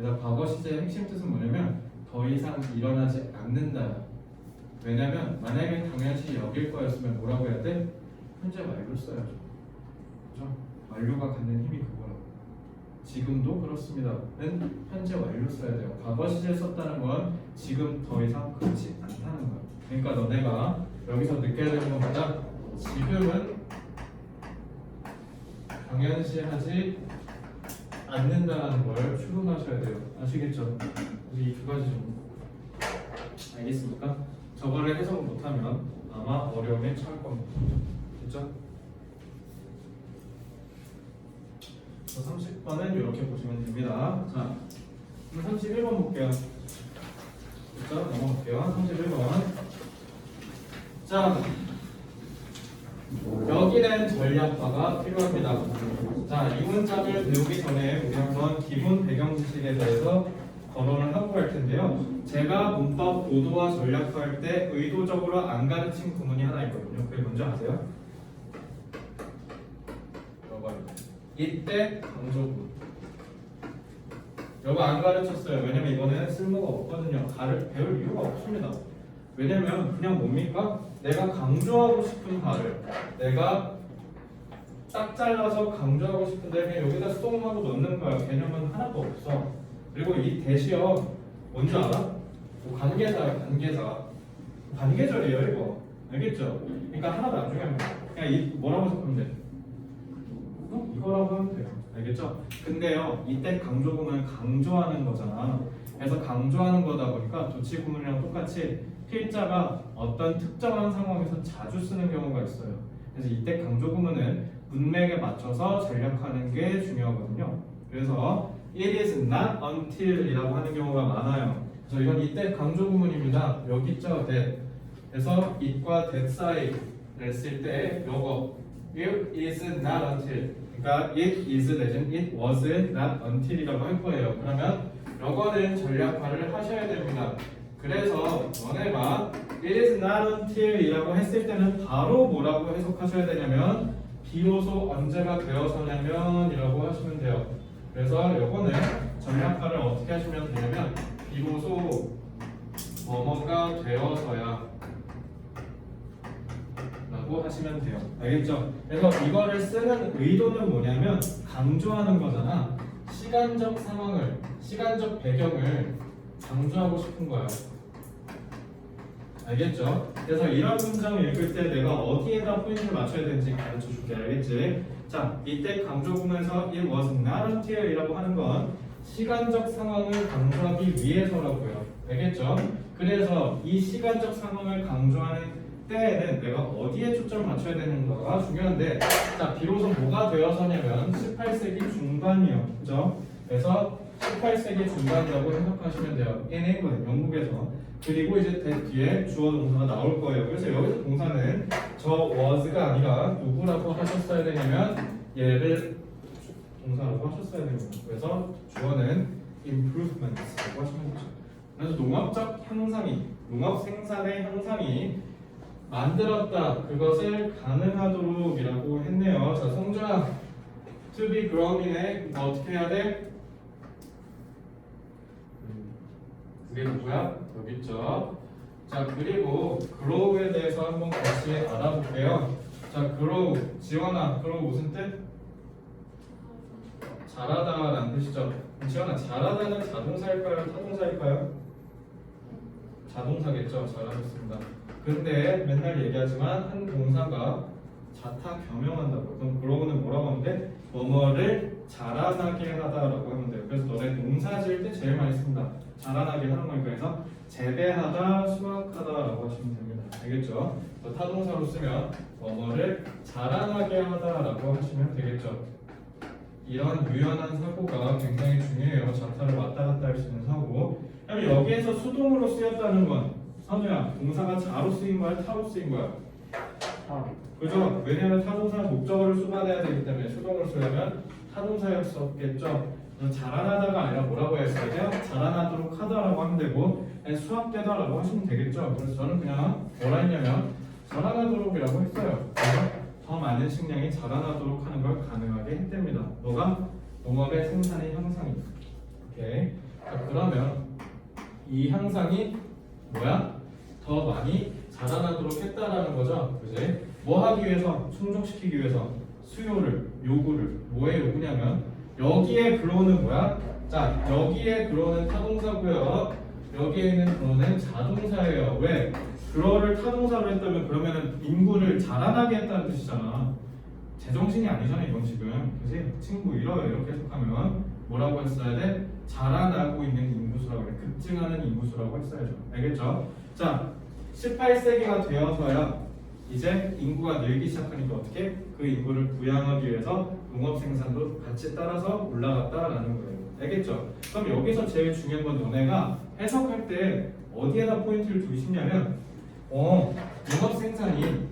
그래서 과거 시제의 핵심 뜻은 뭐냐면 더 이상 일어나지 않는다. 왜냐면 만약에 당연시 여길 거였으면 뭐라고 해야 돼? 현재 완료 써야죠. 그죠? 완료가 갖는 힘이 그거라고. 지금도 그렇습니다.는 현재 완료 써야 돼요. 과거 시제 썼다는 건 지금 더 이상 그렇지 않다는 거예요. 그러니까 너네가 여기서 느껴야 되는 건 뭐다? 지금은 당연시하지 않는다는 걸 추론하셔야 돼요. 아시겠죠? 이 두 가지 정도. 알겠습니까? 저거를 해석을 못하면 아마 어려움에 처할 겁니다. 됐죠? 30번은 이렇게 보시면 됩니다. 자, 그럼 31번 볼게요. 됐죠? 넘어갈게요. 31번. 자, 여기는 전략화가 필요합니다. 자, 이 문장을 배우기 전에 우리 한번 기본 배경 지식에 대해서 거론을 하고 갈 텐데요. 제가 문법 보도와 전략화할 때 의도적으로 안 가르친 구문이 하나 있거든요. 그게 뭔지 아세요? 이때 강조구. 이거 안 가르쳤어요. 왜냐면 이거는 쓸모가 없거든요. 배울 이유가 없습니다. 왜냐면 그냥 뭡니까? 내가 강조하고 싶은 바를 내가 딱 잘라서 강조하고 싶은데 그냥 여기다 수동하고 넣는 거야. 개념은 하나도 없어. 그리고 이 대시어 뭔지 알아? 뭐 관계사야, 관계사. 관계절이에요, 이거. 알겠죠? 그러니까 하나도 안 중요합니다. 그냥 이 뭐라고 적으면 돼? 이거라고 하면 돼요. 알겠죠? 근데요, 이때 강조구문은 강조하는 거잖아. 그래서 강조하는 거다 보니까 도치구문이랑 똑같이 필자가 어떤 특정한 상황에서 자주 쓰는 경우가 있어요. 그래서 이때 강조구문은 문맥에 맞춰서 전략하는 게 중요하거든요. 그래서 it is not until 이라고 하는 경우가 많아요. 그래서 이건 이때 강조구문입니다. 여기 있죠, that. 그래서 it과 that 사이를 쓸 때 요거 it is not until 그러니까 it is 내지는 it was not until이라고 할 거예요. 그러면 요거는 전략화를 하셔야 됩니다. 그래서 너네가 it is not until 이라고 했을 때는 바로 뭐라고 해석하셔야 되냐면 비로소 언제가 되어서냐면 이라고 하시면 돼요. 그래서 요거는 전략화를 어떻게 하시면 되냐면 비로소 뭐뭐가 되어서야 라고 하시면 돼요. 알겠죠? 그래서 이거를 쓰는 의도는 뭐냐면 강조하는 거잖아. 시간적 상황을, 시간적 배경을 강조하고 싶은 거예요. 알겠죠? 그래서 이런 문장을 읽을 때 내가 어디에다 포인트를 맞춰야 되는지 가르쳐 줄게. 알겠지? 자, 이때 강조구문에서 it was not until 이라고 하는 건 시간적 상황을 강조하기 위해서라고요. 알겠죠? 그래서 이 시간적 상황을 강조하는 때에는 내가 어디에 초점을 맞춰야 되는가가 중요한데, 자, 비로소 뭐가 되어서냐면 18세기 중반이요. 그죠? 그래서 18세기 중반이라고 생각하시면 돼요. in England, 영국에서. 그리고 이제 뒤에 주어 동사가 나올 거예요. 그래서 여기서 동사는 저 was가 아니라 누구라고 하셨어야 되냐면 얘를 동사라고 하셨어야 됩니다. 그래서 주어는 improvements라고 하시면 되죠. 그래서 농업적 향상이, 농업 생산의 향상이 만들었다. 그것을 가능하도록이라고 했네요. 자, 성주야, to be growing에 어떻게 해야 돼? 그게 누구야? 여기 있죠. 자, 그리고 grow에 대해서 한번 같이 알아볼게요. 자, grow, 지원아, grow 무슨 뜻? 자라다라는 뜻이죠. 지원아, 자라다는 자동사일까요? 타동사일까요? 자동사겠죠. 잘하셨습니다. 근데 맨날 얘기하지만 한 동사가 자타 겸용한다고. 그럼 grow는 뭐라고 하면 돼? 뭐뭐를 자라나게 하다라고 하면 돼요. 그래서 너네 동사 지을 때 제일 많이 씁니다. 자라나게 하는 거니까. 그래서 재배하다, 수확하다라고 하시면 됩니다. 알겠죠? 타동사로 쓰면 뭐뭐를 자라나게 하다라고 하시면 되겠죠. 이런 유연한 사고가 굉장히 중요해요. 자타를 왔다 갔다 할 수 있는 사고. 그럼 여기에서 수동으로 쓰였다는 건 선우야, 동사가 자로 쓰인 거야, 타로 쓰인 거야? 그죠? 왜냐하면 타동사는 목적어를 수반해야 되기 때문에 수동으로 쓰려면 타동사였었겠죠. 자라나다가 아니라 뭐라고 했어야 돼요? 자라나도록 하다라고 하면 되고 수확되다라고 하시면 되겠죠. 그래서 저는 그냥 뭐라 했냐면 자라나도록이라고 했어요. 그래서 더 많은 식량이 자라나도록 하는 걸 가능하게 했답니다. 뭐가? 농업의 생산의 향상이. 오케이. 자, 그러면 이 향상이 뭐야? 더 많이 자라나도록 했다라는 거죠. 그지? 뭐 하기 위해서? 충족시키기 위해서 수요를, 요구를. 뭐의 요구냐면 여기에 들어오는 뭐야? 자, 여기에 들어오는 타동사고요. 여기에 있는 들어오는 자동사예요. 왜? 그거를 타동사로 했다면 그러면은 인구를 자라나게 했다는 뜻이잖아. 제정신이 아니잖아 이건 지금. 그지? 친구 이렇게 해석하면 뭐라고 했어야 돼? 자라나고 있는 인구수라고 해. 급증하는 인구수라고 했어야죠. 알겠죠? 자, 18세기가 되어서야 이제 인구가 늘기 시작하니까 어떻게? 그 인구를 부양하기 위해서 농업 생산도 같이 따라서 올라갔다라는 거예요. 알겠죠? 그럼 여기서 제일 중요한 건 너네가 해석할 때 어디에다 포인트를 두고 싶냐면 농업 생산이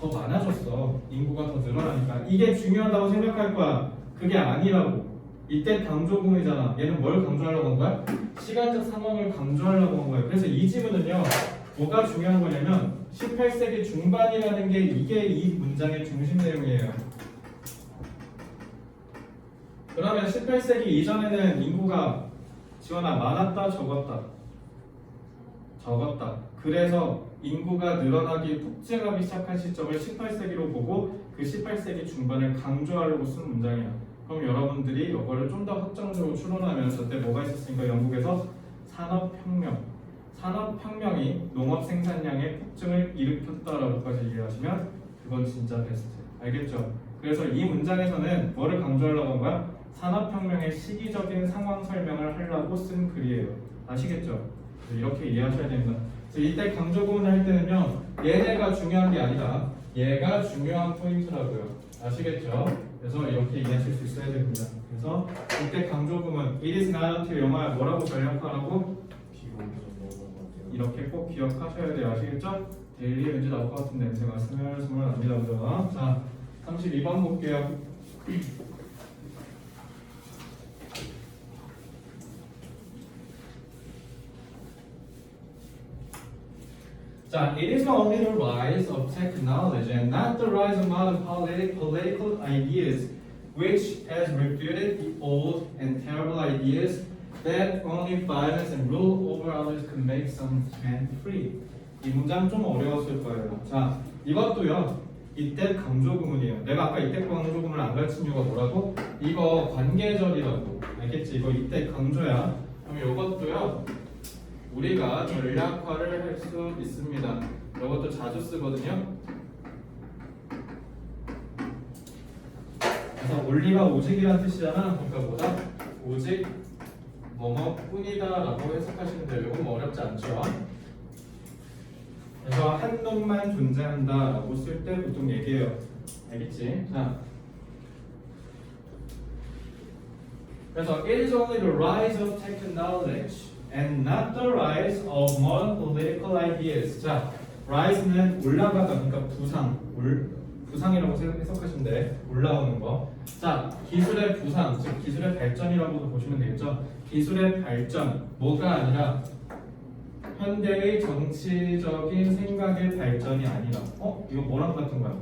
더 많아졌어. 인구가 더 늘어나니까 이게 중요하다고 생각할 거야. 그게 아니라고. 이때 강조금이잖아. 얘는 뭘 강조하려고 한 거야? 시간적 상황을 강조하려고 한 거예요. 그래서 이 지문은요 뭐가 중요한 거냐면 18세기 중반이라는 게 이게 이 문장의 중심 내용이에요. 그러면 18세기 이전에는 인구가 지원아 많았다 적었다? 적었다. 그래서 인구가 늘어나기 폭증하기 시작한 시점을 18세기로 보고 그 18세기 중반을 강조하려고 쓴 문장이야. 그럼 여러분들이 이거를 좀 더 확정적으로 추론하면 저때 뭐가 있었으니까 영국에서 산업혁명이 농업 생산량의 폭증을 일으켰다라고까지 이해하시면 그건 진짜 베스트. 알겠죠? 그래서 이 문장에서는 뭐를 강조하려고 한 거야? 산업혁명의 시기적인 상황 설명을 하려고 쓴 글이에요. 아시겠죠? 이렇게 이해하셔야 됩니다. 그래서 이때 강조구문을 할 때는요 얘네가 중요한 게 아니라 얘가 중요한 포인트라고요. 아시겠죠? 그래서 이렇게 이해하실 수 있어야 됩니다. 그래서 이때 강조구문 it is not until 영어에 뭐라고 전략하라고? 이렇게 꼭 기억하셔야 돼요. 아시겠죠? 데일리에 왠지 나올 것 같은 냄새가 스멀스멀 납니다. 그죠? 자, 32번 볼게요. 자, it is only the rise of technology and not the rise of modern political ideas which has refuted the old and terrible ideas that only violence and rule over others could make some men free. 이 문장 좀 어려웠을 거예요. 자, 이것도요. 이때 강조구문이에요. 내가 아까 이때 강조구문을 안 가르친 이유가 뭐라고? 이거 관계절이라고. 알겠지? 이거 이때 강조야. 그럼 이것도요. 우리가 전략화를 할 수 있습니다. 이것도 자주 쓰거든요. 그래서 원리가 오직이라는 뜻이잖아. 그러니까 뭐다? 오직 뭐뭐뿐이다 라고 해석하시면 돼요. 이건 뭐 어렵지 않죠? 그래서 한 놈만 존재한다 라고 쓸 때 보통 얘기해요. 알겠지? 자, 그래서 it is only the rise of technology and not the rise of modern political ideas. 자, rise는 올라가다, 그러니까 부상이라고 해석하시면 돼. 올라오는 거. 자, 기술의 부상, 즉 기술의 발전이라고도 보시면 되겠죠. 기술의 발전, 뭐가 아니라 현대의 정치적인 생각의 발전이 아니라. 이거 뭐랑 같은 거야?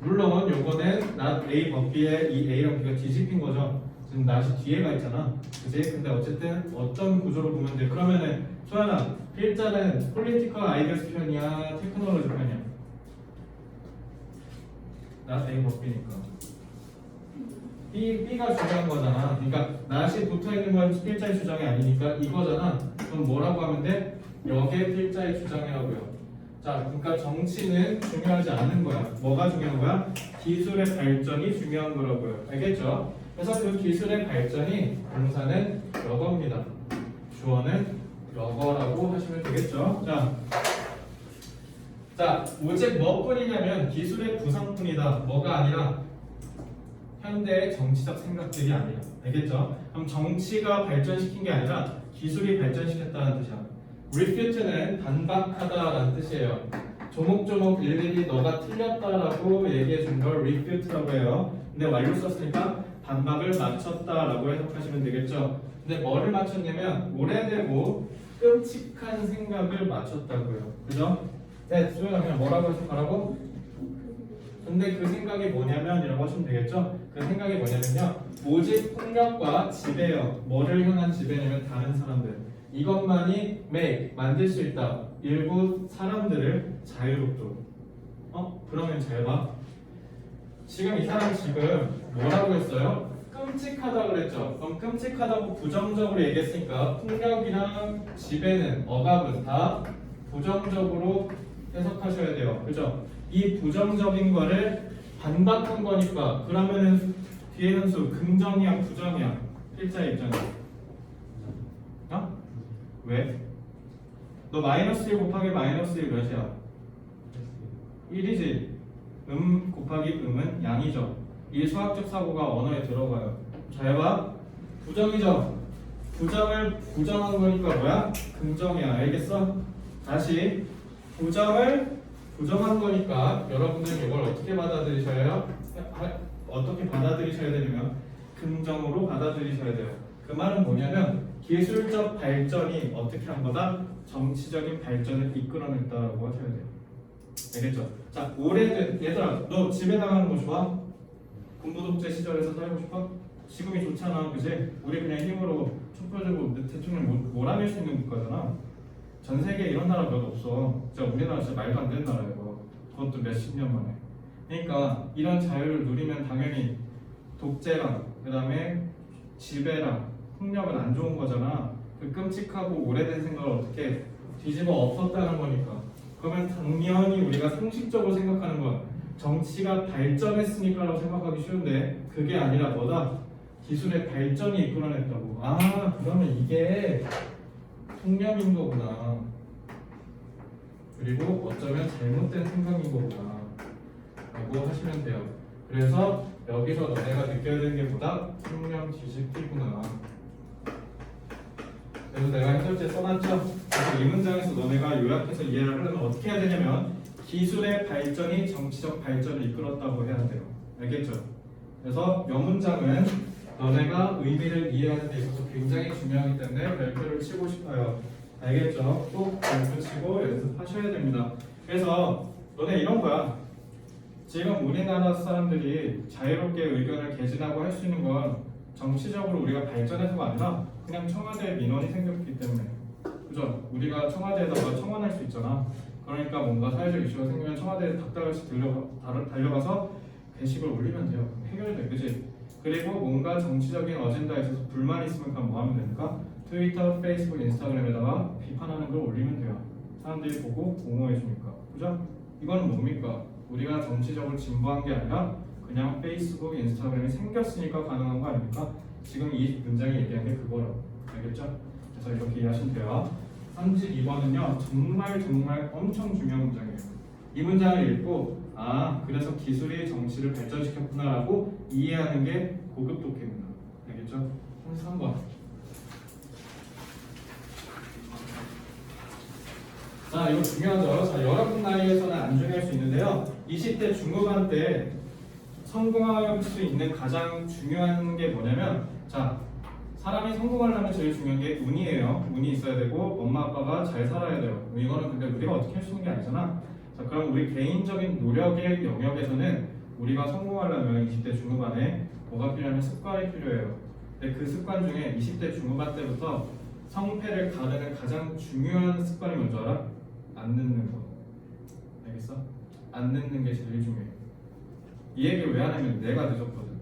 물론 요거는 not A 법비에 이 A랑 B가 뒤집힌 거죠. 지금 not이 뒤에가 있잖아. 그치? 근데 어쨌든 어떤 구조로 보면 돼. 그러면은 소연아, 필자는 political ideas 편이야? 테크놀로지 편이야? not A 법비니까. B가 중요한 거잖아. 그러니까 not이 붙어있는 건 필자의 주장이 아니니까 이거잖아. 그럼 뭐라고 하면 돼? 역의 필자의 주장이라고요. 자, 그러니까 정치는 중요하지 않은 거야. 뭐가 중요한 거야? 기술의 발전이 중요한 거라고요. 알겠죠? 그래서 그 기술의 발전이 동사는 여거입니다. 주어는 여거라고 하시면 되겠죠? 자, 오직 뭐뿐이냐면 기술의 부상뿐이다. 뭐가 아니라 현대의 정치적 생각들이 아니라. 알겠죠? 그럼 정치가 발전시킨 게 아니라 기술이 발전시켰다는 뜻이야. refute는 반박하다라는 뜻이에요. 조목조목 일일이 너가 틀렸다라고 얘기해 준 걸 refute라고 해요. 근데 완료 썼으니까 반박을 맞췄다라고 해석하시면 되겠죠. 근데 뭐를 맞췄냐면 오래되고 끔찍한 생각을 맞췄다고요. 그죠? 네, 수영아 그냥 뭐라고 해석하라고? 근데 그 생각이 뭐냐면이라고 하시면 되겠죠? 그 생각이 뭐냐면요. 모집 폭력과 지배력, 뭐를 향한 지배냐면 다른 사람들. 이것만이 make, 만들 수 있다. 일부 사람들을 자유롭도록. 그러면 잘 봐. 지금 이 사람 지금 뭐라고 했어요? 끔찍하다 그랬죠? 그럼 끔찍하다고 부정적으로 얘기했으니까 폭력이랑 지배는, 억압은 다 부정적으로 해석하셔야 돼요. 그죠? 이 부정적인 거를 반박한 거니까 그러면은 뒤에는 수 긍정이야 부정이야? 필자의 입장에 왜? 너 마이너스 1 곱하기 마이너스 1 몇이야? 1이지. 곱하기 음은 양이죠. 이 수학적 사고가 언어에 들어가요. 잘 봐. 부정이죠. 부정을 부정한 거니까 뭐야? 긍정이야. 알겠어? 다시 부정을 부정한 거니까 여러분들 이걸 어떻게 받아들이셔야 어떻게 받아들이셔야 되냐면 긍정으로 받아들이셔야 돼요. 그 말은 뭐냐면 기술적 발전이 어떻게 한 거다? 정치적인 발전을 이끌어냈다라고 하셔야 돼요. 알겠죠? 자, 오래된 얘들아, 너 집에 나가는 거 좋아? 군부 독재 시절에서 살고 싶어? 지금이 좋잖아, 그지? 우리 그냥 힘으로 촛불 들고 대통령 몰아낼 수 있는 국가잖아. 전 세계에 이런 나라 몇 없어. 진짜 우리나라 진짜 말도 안 되는 나라예요. 그것도 몇십 년 만에. 그러니까 이런 자유를 누리면 당연히 독재랑 그 다음에 지배랑 폭력은 안 좋은 거잖아. 그 끔찍하고 오래된 생각을 어떻게 뒤집어 엎었다는 거니까. 그러면 당연히 우리가 상식적으로 생각하는 건 정치가 발전했으니까라고 생각하기 쉬운데 그게 아니라 뭐다? 기술의 발전이 이끌어냈다고. 아, 그러면 이게 통념인 거구나. 그리고 어쩌면 잘못된 생각인 거구나 라고 하시면 돼요. 그래서 여기서 너네가 느껴야 되는 게 뭐다? 통념 뒤집기구나. 그래서 내가 해설지에 써놨죠? 그래서 이 문장에서 너네가 요약해서 이해를 하려면 어떻게 해야 되냐면 기술의 발전이 정치적 발전을 이끌었다고 해야 돼요. 알겠죠? 그래서 이 문장은 너네가 의미를 이해하는 데 있어서 굉장히 중요하기 때문에 별표를 치고 싶어요. 알겠죠? 꼭 별표 치고 연습하셔야 됩니다. 그래서 너네 이런 거야. 지금 우리나라 사람들이 자유롭게 의견을 개진하고 할 수 있는 건 정치적으로 우리가 발전해서가 아니라 그냥 청와대 민원이 생겼기 때문에. 그죠? 우리가 청와대에다가 청원할 수 있잖아. 그러니까 뭔가 사회적 이슈가 생기면 청와대에 닭다같이 달려가서 게시글 올리면 돼요. 해결돼, 그지? 그리고 뭔가 정치적인 어젠다에 있어서 불만이 있으면 그럼 뭐 하면 됩니까? 트위터, 페이스북, 인스타그램에다가 비판하는 걸 올리면 돼요. 사람들이 보고 옹호해 주니까. 그죠? 이거는 뭡니까? 우리가 정치적으로 진보한 게 아니라 그냥 페이스북, 인스타그램이 생겼으니까 가능한 거 아닙니까? 지금 이 문장이 얘기한 게 그거라고. 알겠죠? 그래서 이렇게 이해하시면 돼요. 32번은요 정말 엄청 중요한 문장이에요. 이 문장을 읽고 아 그래서 기술이 정치를 발전시켰구나라고 이해하는 게 고급 독해입니다. 알겠죠? 33번. 자 이거 중요하죠. 자 여러분 나이에서는 안 중요할 수 있는데요. 20대 중후반 때 성공할 수 있는 가장 중요한 게 뭐냐면 자 사람이 성공하려면 제일 중요한 게 운이에요. 운이 있어야 되고 엄마 아빠가 잘 살아야 돼요. 이거는 근데 우리가 어떻게 할 수 있는 게 아니잖아. 자 그럼 우리 개인적인 노력의 영역에서는 우리가 성공하려면 20대 중후반에 뭐가 필요하면 습관이 필요해요. 근데 그 습관 중에 20대 중후반 때부터 성패를 가르는 가장 중요한 습관이 뭔지 알아? 안 늦는 거. 알겠어? 안 늦는 게 제일 중요해. 이 얘기를 왜 하냐면 내가 늦었거든.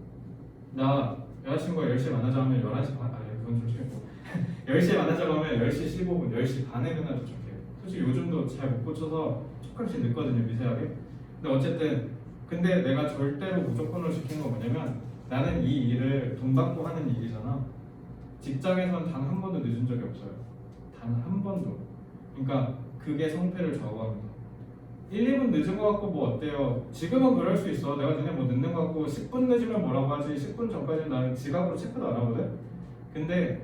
나 여자친구가 10시에 만나자고 하면 11시 반, 그건 좀 싫고 10시에 만나자고 하면 10시 15분, 10시 반에 맨날 도착해요. 솔직히 요즘도 잘 못 고쳐서 조금씩 늦거든요, 미세하게. 근데 어쨌든 근데 내가 절대로 무조건으로 시킨 건 뭐냐면 나는 이 일을 돈 받고 하는 일이잖아. 직장에서는 단 한 번도 늦은 적이 없어요. 단 한 번도. 그러니까 그게 성패를 좌우합니다. 1, 2분 늦은 거 같고 뭐 어때요? 지금은 그럴 수 있어. 내가 너네 뭐 늦는 거 같고 10분 늦으면 뭐라고 하지? 10분 전까지는 나는 지갑으로 체크도 안 하거든? 근데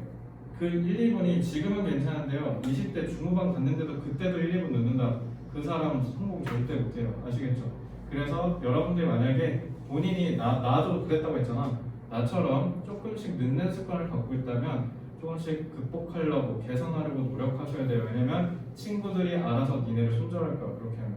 그 1, 2분이 지금은 괜찮은데요. 20대 중후반 갔는데도 그때도 1, 2분 늦는다. 그 사람은 성공 절대 못해요. 아시겠죠? 그래서 여러분들이 만약에 본인이 나도 그랬다고 했잖아. 나처럼 조금씩 늦는 습관을 갖고 있다면 조금씩 극복하려고 개선하려고 노력하셔야 돼요. 왜냐면 친구들이 알아서 니네를 손절할 거야. 그렇게 하면.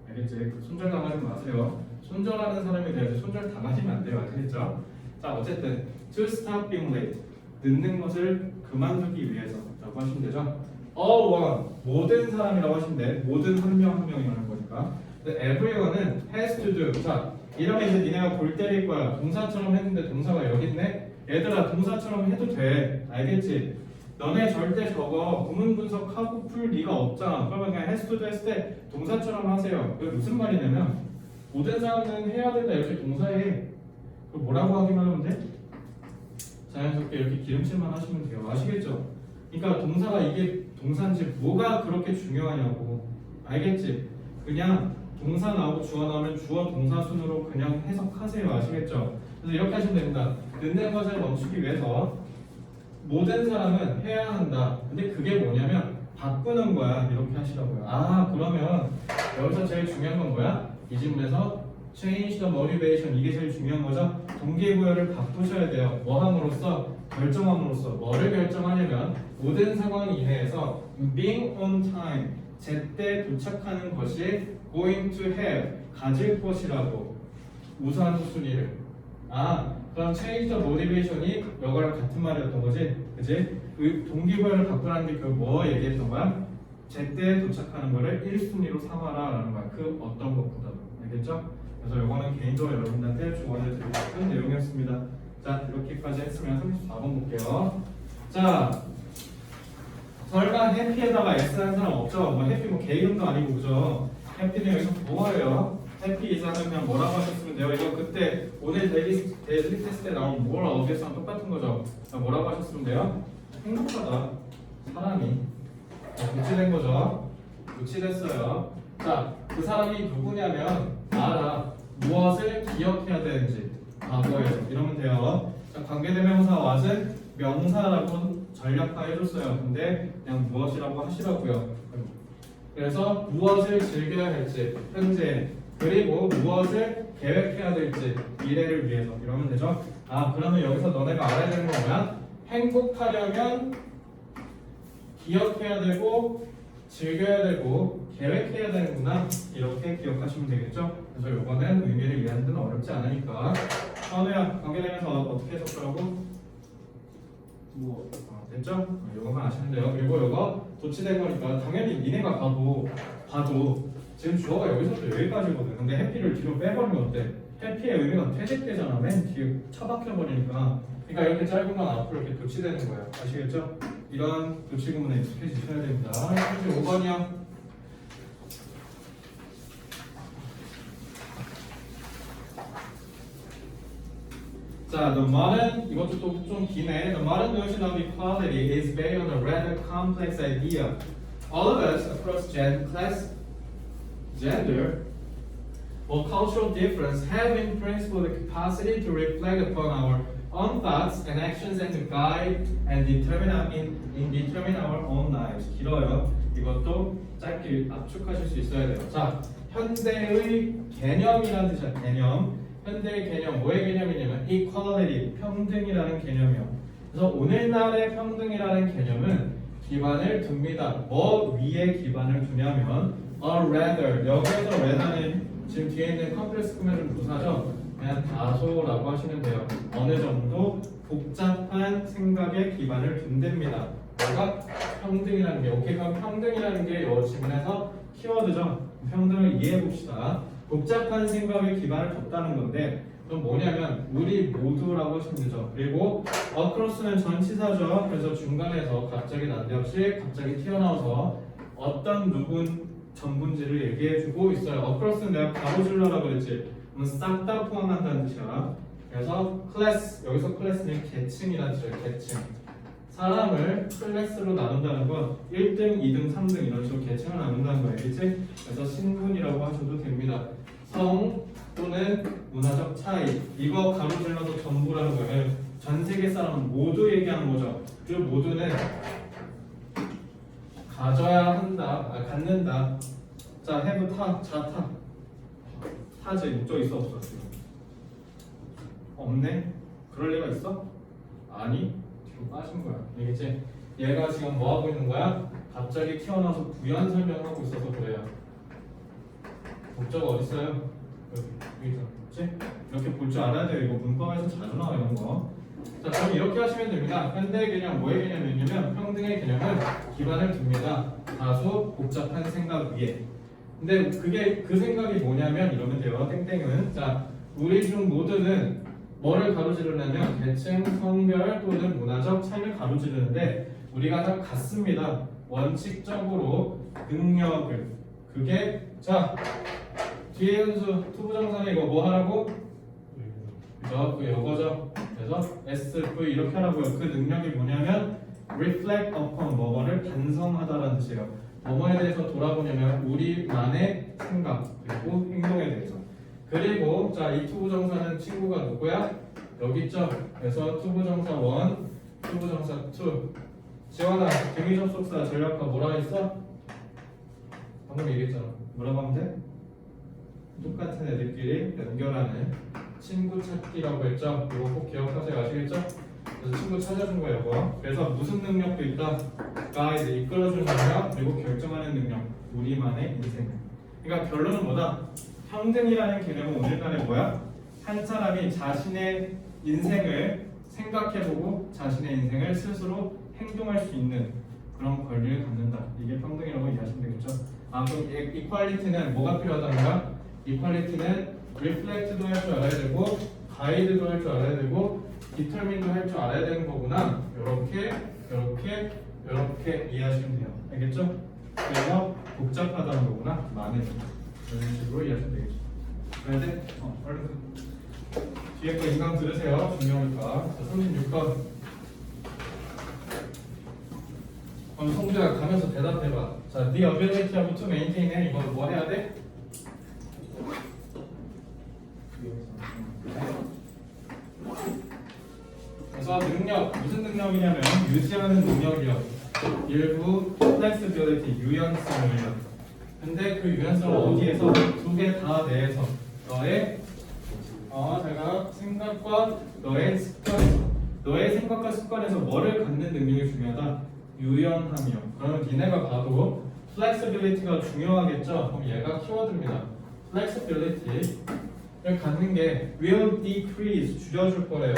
알겠지? 손절당하지 마세요. 손절하는 사람이 돼야지 손절 당하시면 안 돼요. 아시겠죠? 자, 어쨌든 to stop being late. 늦는 것을 그만두기 위해서 라고 하시면 되죠. all one. 모든 사람이라고 하시면 돼. 모든 한 명 한 명이라는 거니까. everyone은 has to do. 자, 이러면 이제 니네가 골 때릴 거야. 동사처럼 했는데 동사가 여기 있네. 얘들아, 동사처럼 해도 돼. 알겠지? 너네 절대 저거 구문 분석하고 풀 리가 없잖아. 그러면 그냥 has to do 했을 때 동사처럼 하세요. 그게 무슨 말이냐면 모든 사람은 해야 된다. 이렇게 동사에 그 뭐라고 하기만 하면 돼? 자연스럽게 이렇게 기름칠만 하시면 돼요. 아시겠죠? 그러니까 동사가 이게 동사인지 뭐가 그렇게 중요하냐고. 알겠지? 그냥 동사 나오고 주어 나오면 주어 동사 순으로 그냥 해석하세요. 아시겠죠? 그래서 이렇게 하시면 됩니다. 늦는 것을 멈추기 위해서 모든 사람은 해야 한다. 근데 그게 뭐냐면 바꾸는 거야. 이렇게 하시라고요. 아, 그러면 여기서 제일 중요한 건 뭐야? 이 질문에서 change the motivation. 이게 제일 중요한 거죠. 동기부여를 바꾸셔야 돼요. 뭐 함으로써? 결정함으로써. 뭐를 결정하냐면 모든 상황 이해에서 being on time. 제때 도착하는 것이 going to have. 가질 것이라고. 우선순위를. 아, 그럼 change the motivation이 여거랑 같은 말이었던 거지, 그지? 그 동기부여를 바꾸라는 게 그 뭐 얘기했던 거야? 제때 도착하는 거를 1순위로 삼아라라는 거야. 그 어떤 것보다도. 알겠죠? 그래서 요거는 개인적으로 여러분들한테 조언을 드리고 싶은 내용이었습니다. 자, 이렇게까지 했으면 34번 볼게요. 자, 설마 해피에다가 S 하는 사람 없죠? 뭐 해피 뭐 개이름도 아니고 그죠? 해피는 여기서 뭐예요? 해피 이사는 그냥 뭐라고 하셨으면 돼요? 이거 그때 오늘 데일리 테스트 때 나온 뭘 어디서랑 똑같은 거죠? 뭐라고 하셨으면 돼요? 행복하다. 사람이 도치된 거죠? 도치됐어요. 자, 그 사람이 누구냐면 알아. 무엇을 기억해야 되는지 과거에서 이러면 돼요. 자, 관계대명사 what은 명사라고 전략화 해줬어요. 근데 그냥 무엇이라고 하시라고요. 그래서 무엇을 즐겨야 할지 현재, 그리고 무엇을 계획해야 될지 미래를 위해서 이러면 되죠. 아, 그러면 여기서 너네가 알아야 되는 건 뭐야? 행복하려면 기억해야 되고 즐겨야 되고 계획해야 되는구나. 이렇게 기억하시면 되겠죠. 그래서 요거는 의미를 이해하는 데는 어렵지 않으니까. 선우야, 관계되면서 어떻게 해석하라고? 뭐 됐죠? 요거만 아시면 돼요. 그리고 요거 도치된 거니까 당연히 니네가 봐도 지금 주어가 여기서부터 여기까지거든. 근데 해피를 뒤로 빼버리면 어때? 해피의 의미가 퇴색되잖아. 맨 뒤에 처박혀버리니까. 그러니까 이렇게 짧은 건 앞으로 이렇게 도치되는 거예요. 아시겠죠? 이런 도치 구문에 익숙해지셔야 됩니다. 35번이요. 자, the modern, 이것도 또 좀 기네. The modern notion of equality is based on a rather complex idea. All of us across class, gender, or cultural difference have in principle the capacity to reflect upon our own thoughts and actions and to guide and determine our own lives. 길어요. 이것도 짧게 압축하실 수 있어야 돼요. 자, 현대의 개념이라는 뜻이야. 개념. 현대의 개념, 뭐의 개념이냐면 equality, 평등이라는 개념이요. 그래서 오늘날의 평등이라는 개념은 기반을 둡니다. 뭐 위에 기반을 두냐면 a rather, 여기에서 rather는 지금 뒤에 있는 컴플렉스 구매는 부사죠. 그냥 다소라고 하시면 돼요. 어느 정도 복잡한 생각에 기반을 둔답니다. 뭐가? 평등이라는 게. 오케이, 그럼 평등이라는 게 이 지문에서 키워드죠. 평등을 이해해 봅시다. 복잡한 생각에 기반을 뒀다는 건데 그럼 뭐냐면 우리 모두라고 하시면 되죠. 그리고 across는 전치사죠. 그래서 중간에서 갑자기 난데없이 갑자기 튀어나와서 어떤 누군 전분지를 얘기해주고 있어요. across는 내가 가로질러라고 그랬지. 그럼 싹 다 포함한다는 뜻이야. 그래서 클래스, 여기서 클래스는 계층이라는 뜻이에요. 계층. 사람을 클래스로 나눈다는 건 1등, 2등, 3등 이런 식으로 계층을 나눈다는 거예요. 알겠지? 그래서 신분이라고 하셔도 됩니다. 성 또는 문화적 차이. 이거 가로질러서 전부라는 거예요. 전 세계 사람 모두 얘기하는 거죠. 그 모두는 가져야 한다, 갖는다. 자, have 자타. 타지 목적 있어 없어? 지금 없네? 그럴 리가 있어? 아니, 뒤로 빠진 거야. 알겠지? 얘가 지금 뭐 하고 있는 거야? 갑자기 튀어나와서 부연 설명하고 있어서 그래요. 목적 어디 있어요? 그렇지? 이렇게 볼 줄 알아야 돼요. 이거 문법에서 자주 나와요, 이런 거. 자, 그럼 이렇게 하시면 됩니다. 현대의 개념, 뭐의 개념이냐면 평등의 개념을 기반을 둡니다. 다소 복잡한 생각 위에. 근데 그게 그 생각이 뭐냐면 이러면 돼요. 땡땡은 자, 우리 중 모두는 뭐를 가로지르냐면 계층, 성별 또는 문화적 차이를 가로지르는데 우리가 다 같습니다. 원칙적으로 능력을 그게 자 뒤에 현수 투부정사는 이거 뭐 하라고? 그죠? 그 요거죠. 그래서 SV 이렇게 하라고요. 그 능력이 뭐냐면 reflect upon 뭐뭐를 반성하다라는 뜻이에요. 뭐뭐에 대해서 돌아보냐면 우리만의 생각 그리고 행동에 대해서. 그리고 자 이 투부정사는 친구가 누구야? 여기 있죠. 그래서 투부정사 1, 투부정사 2. 지원아 등위 접속사 전략과 뭐라 했어? 방금 얘기했잖아. 뭐라고 하면 돼? 똑같은 애들끼리 연결하는 친구 찾기라고 했죠. 이거 꼭 기억하세요. 아시겠죠? 그래서 친구 찾아준 거예요. 이거. 그래서 무슨 능력도 있다. 가이드 이끌어주는 능력 그리고 결정하는 능력. 우리만의 인생. 그러니까 결론은 뭐다? 평등이라는 개념은 오늘날에 뭐야? 한 사람이 자신의 인생을 생각해보고 자신의 인생을 스스로 행동할 수 있는 그런 권리를 갖는다. 이게 평등이라고 이해하시면 되겠죠? 아 그럼 이퀄리티는 뭐가 필요하다는 거야? 이퀄리티는 리플렉트도 할 줄 알아야 되고 가이드도 할 줄 알아야 되고 디터민도 할 줄 알아야 되는 거구나. 요렇게 이해하시면 돼요. 알겠죠? 그래서 복잡하다는 거구나. 많은 이런 식으로 이해하시면 되겠죠. 그래야 돼? 얼른 뒤에 거 인강 들으세요. 중요하니까. 자, 36번. 그럼 성주야 가면서 대답해봐. 자, the ability of to maintain은 이거 뭐 해야 돼? 그래서 능력, 무슨 능력이냐면 유지하는 능력이요. 일부 flexibility, 유연성을요. 근데 그 유연성을 어디에서? 두 개 다 내에서 너의 제가 생각과 너의 생각과 습관에서 뭐를 갖는 능력이 중요하다? 유연함이요. 그러면 니네가 봐도 flexibility가 중요하겠죠? 그럼 얘가 키워드입니다. flexibility를 갖는 게 will decrease 줄여줄 거래요.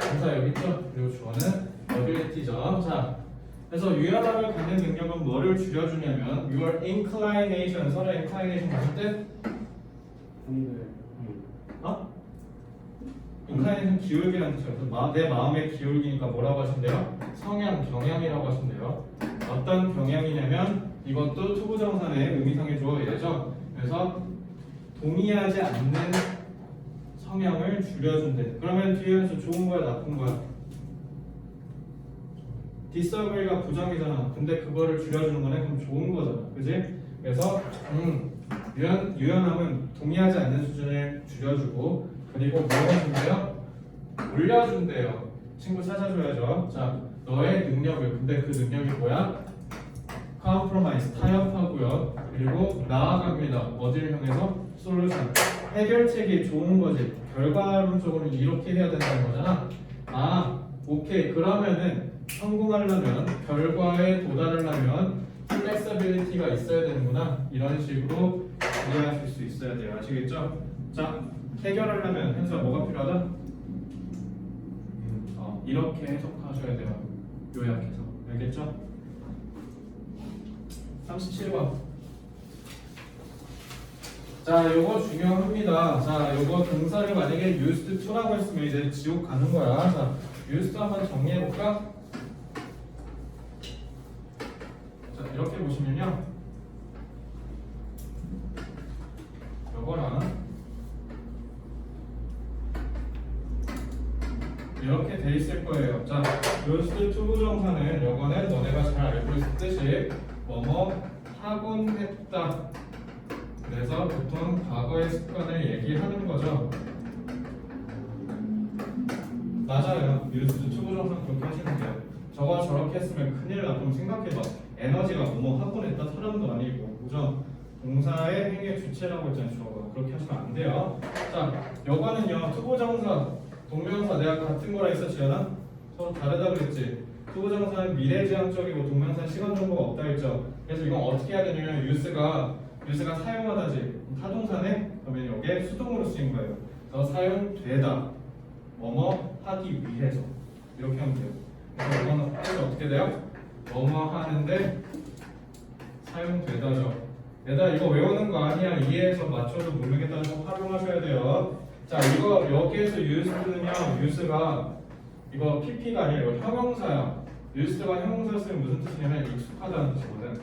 동사 여기 있죠? 그리고 주어는 ability죠. 자, 그래서 유연함을 갖는 능력은 뭐를 줄여주냐면 your inclination, 서로 inclination 봤을 때 inclination 기울기라는 뜻이에요. 내 마음의 기울기니까 뭐라고 하신대요? 성향, 경향이라고 하신대요. 어떤 경향이냐면 이것도 투부정사의 의미상의 주어예죠. 그래서 동의하지 않는 성향을 줄여준대. 그러면 뒤에서 좋은 거야, 나쁜 거야? disagree가 부정이잖아. 근데 그거를 줄여주는 거네. 그럼 좋은 거잖아. 그지? 그래서 유연함은 동의하지 않는 수준을 줄여주고 그리고 뭐 해준대요? 올려준대요. 친구 찾아줘야죠. 자, 너의 능력을. 근데 그 능력이 뭐야? compromise, 타협하고요. 그리고 나아갑니다. 어디를 향해서? solution. 해결책이 좋은 거지. 결과론적으로 이렇게 해야 된다는 거잖아. 아, 오케이. 그러면은 성공하려면 결과에 도달하려면 플렉서빌리티가 있어야 되는구나. 이런 식으로 이해하실 수 있어야 돼요. 아시겠죠? 자, 해결하려면 현수가 뭐가 필요하다? 이렇게 해석하셔야 돼요. 요약해서. 알겠죠? 37번. 자, 요거 중요합니다. 자, 요거 동사를 만약에 used to라고 했으면 이제 지옥 가는 거야. 자, used 한번 정리해볼까? 자, 이렇게 보시면요. 요거랑 이렇게 돼 있을 거예요. 자, used to 부정사는 요거는 너네가 잘 알고 있을 듯이 뭐뭐 하곤 했다. 그래서 보통 과거의 습관을 얘기하는 거죠. 맞아요. used to 부정사 그렇게 하시면 돼요. 저거 저렇게 했으면 큰일 나. 그럼 생각해봐. 에너지가 뭐뭐 하곤 했다. 사람도 아니고. 그죠? 동사의 행위의 주체라고 했잖아요. 저거. 그렇게 하시면 안 돼요. 자, 요거는요. 투부정사, 동명사 내가 같은 거라 했어, 지연아? 서로 다르다 그랬지? 투부정사는 미래지향적이고 동명사는 시간 정보가 없다 했죠? 그래서 이건 어떻게 해야 되냐면 use가 use가 사용하다지 타동사네. 그러면 여기에 수동으로 쓰인 거예요. 그래서 사용되다 뭐뭐 하기 위해서 이렇게 하면 돼요. 그래서 이거는 어떻게 돼요? 뭐뭐 하는데 사용되다죠. 얘들아 이거 외우는 거 아니야. 이해해서 맞춰서 모르겠다고 활용하셔야 돼요. 자 이거 여기에서 use는요. use가 이거 pp가 아니라 이거 형용사야. use가 형용사 쓰면 무슨 뜻이냐면 익숙하다는 뜻이거든.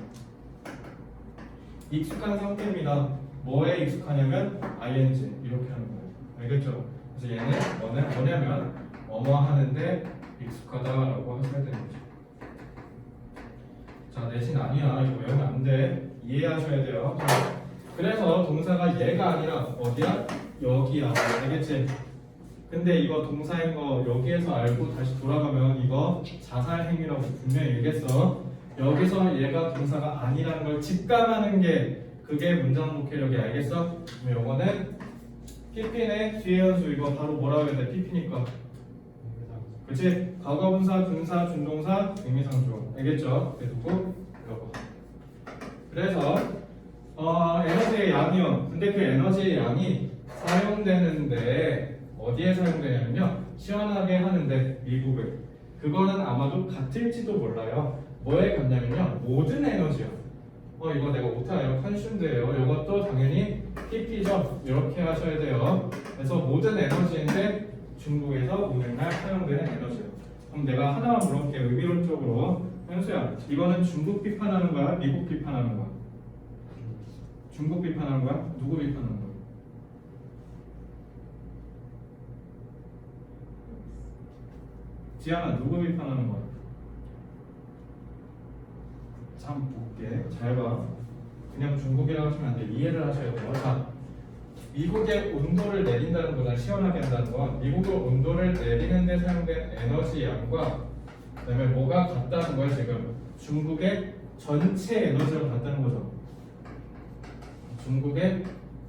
익숙한 상태입니다. 뭐에 익숙하냐면 ing 이렇게 하는 거예요. 알겠죠? 그래서 얘는 뭐냐면 뭐뭐 하는데 익숙하다라고 하셔야 되는 거죠. 자 대신 아니야. 이거 외우면 안 돼. 이해하셔야 돼요. 그래서 동사가 얘가 아니라 어디야? 여기야. 알겠지? 근데 이거 동사인 거 여기에서 알고 다시 돌아가면 이거 자살행위라고 분명히 얘기했어. 여기서 얘가 동사가 아니라는 걸 직감하는 게 그게 문장 독해력이 알겠어? 그럼 요거는 PP네 뒤에 연수 이거 바로 뭐라고 해야 돼? PP니까 그치? 과거분사, 분사, 준동사, 의미상조 알겠죠? 그래두고 이거 그래서 에너지의 양이요. 근데 그 에너지의 양이 사용되는데 어디에 사용되냐면요. 시원하게 하는데 미국을 그거는 아마도 같을지도 몰라요. 뭐에 같냐면요. 모든 에너지요. 이거 내가 못해요. 컨슘드예요. 이것도 당연히 PP죠. 이렇게 하셔야 돼요. 그래서 모든 에너지인데 중국에서 오늘날 사용되는 에너지요. 그럼 내가 하나만 물어볼게. 의미론적으로 현수야. 이거는 중국 비판하는 거야? 미국 비판하는 거야? 중국 비판하는 거야? 누구 비판하는 거야? 지아나 누구 비판하는 거야? 참 볼게. 잘 봐. 그냥 중국이라고 하시면 안 돼. 이해를 하셔야 돼요. 자, 미국의 온도를 내린다는 거는 시원하게 한다는 건 미국의 온도를 내리는 데 사용된 에너지 양과 그다음에 뭐가 같다는 거야 지금? 중국의 전체 에너지랑 같다는 거죠. 중국의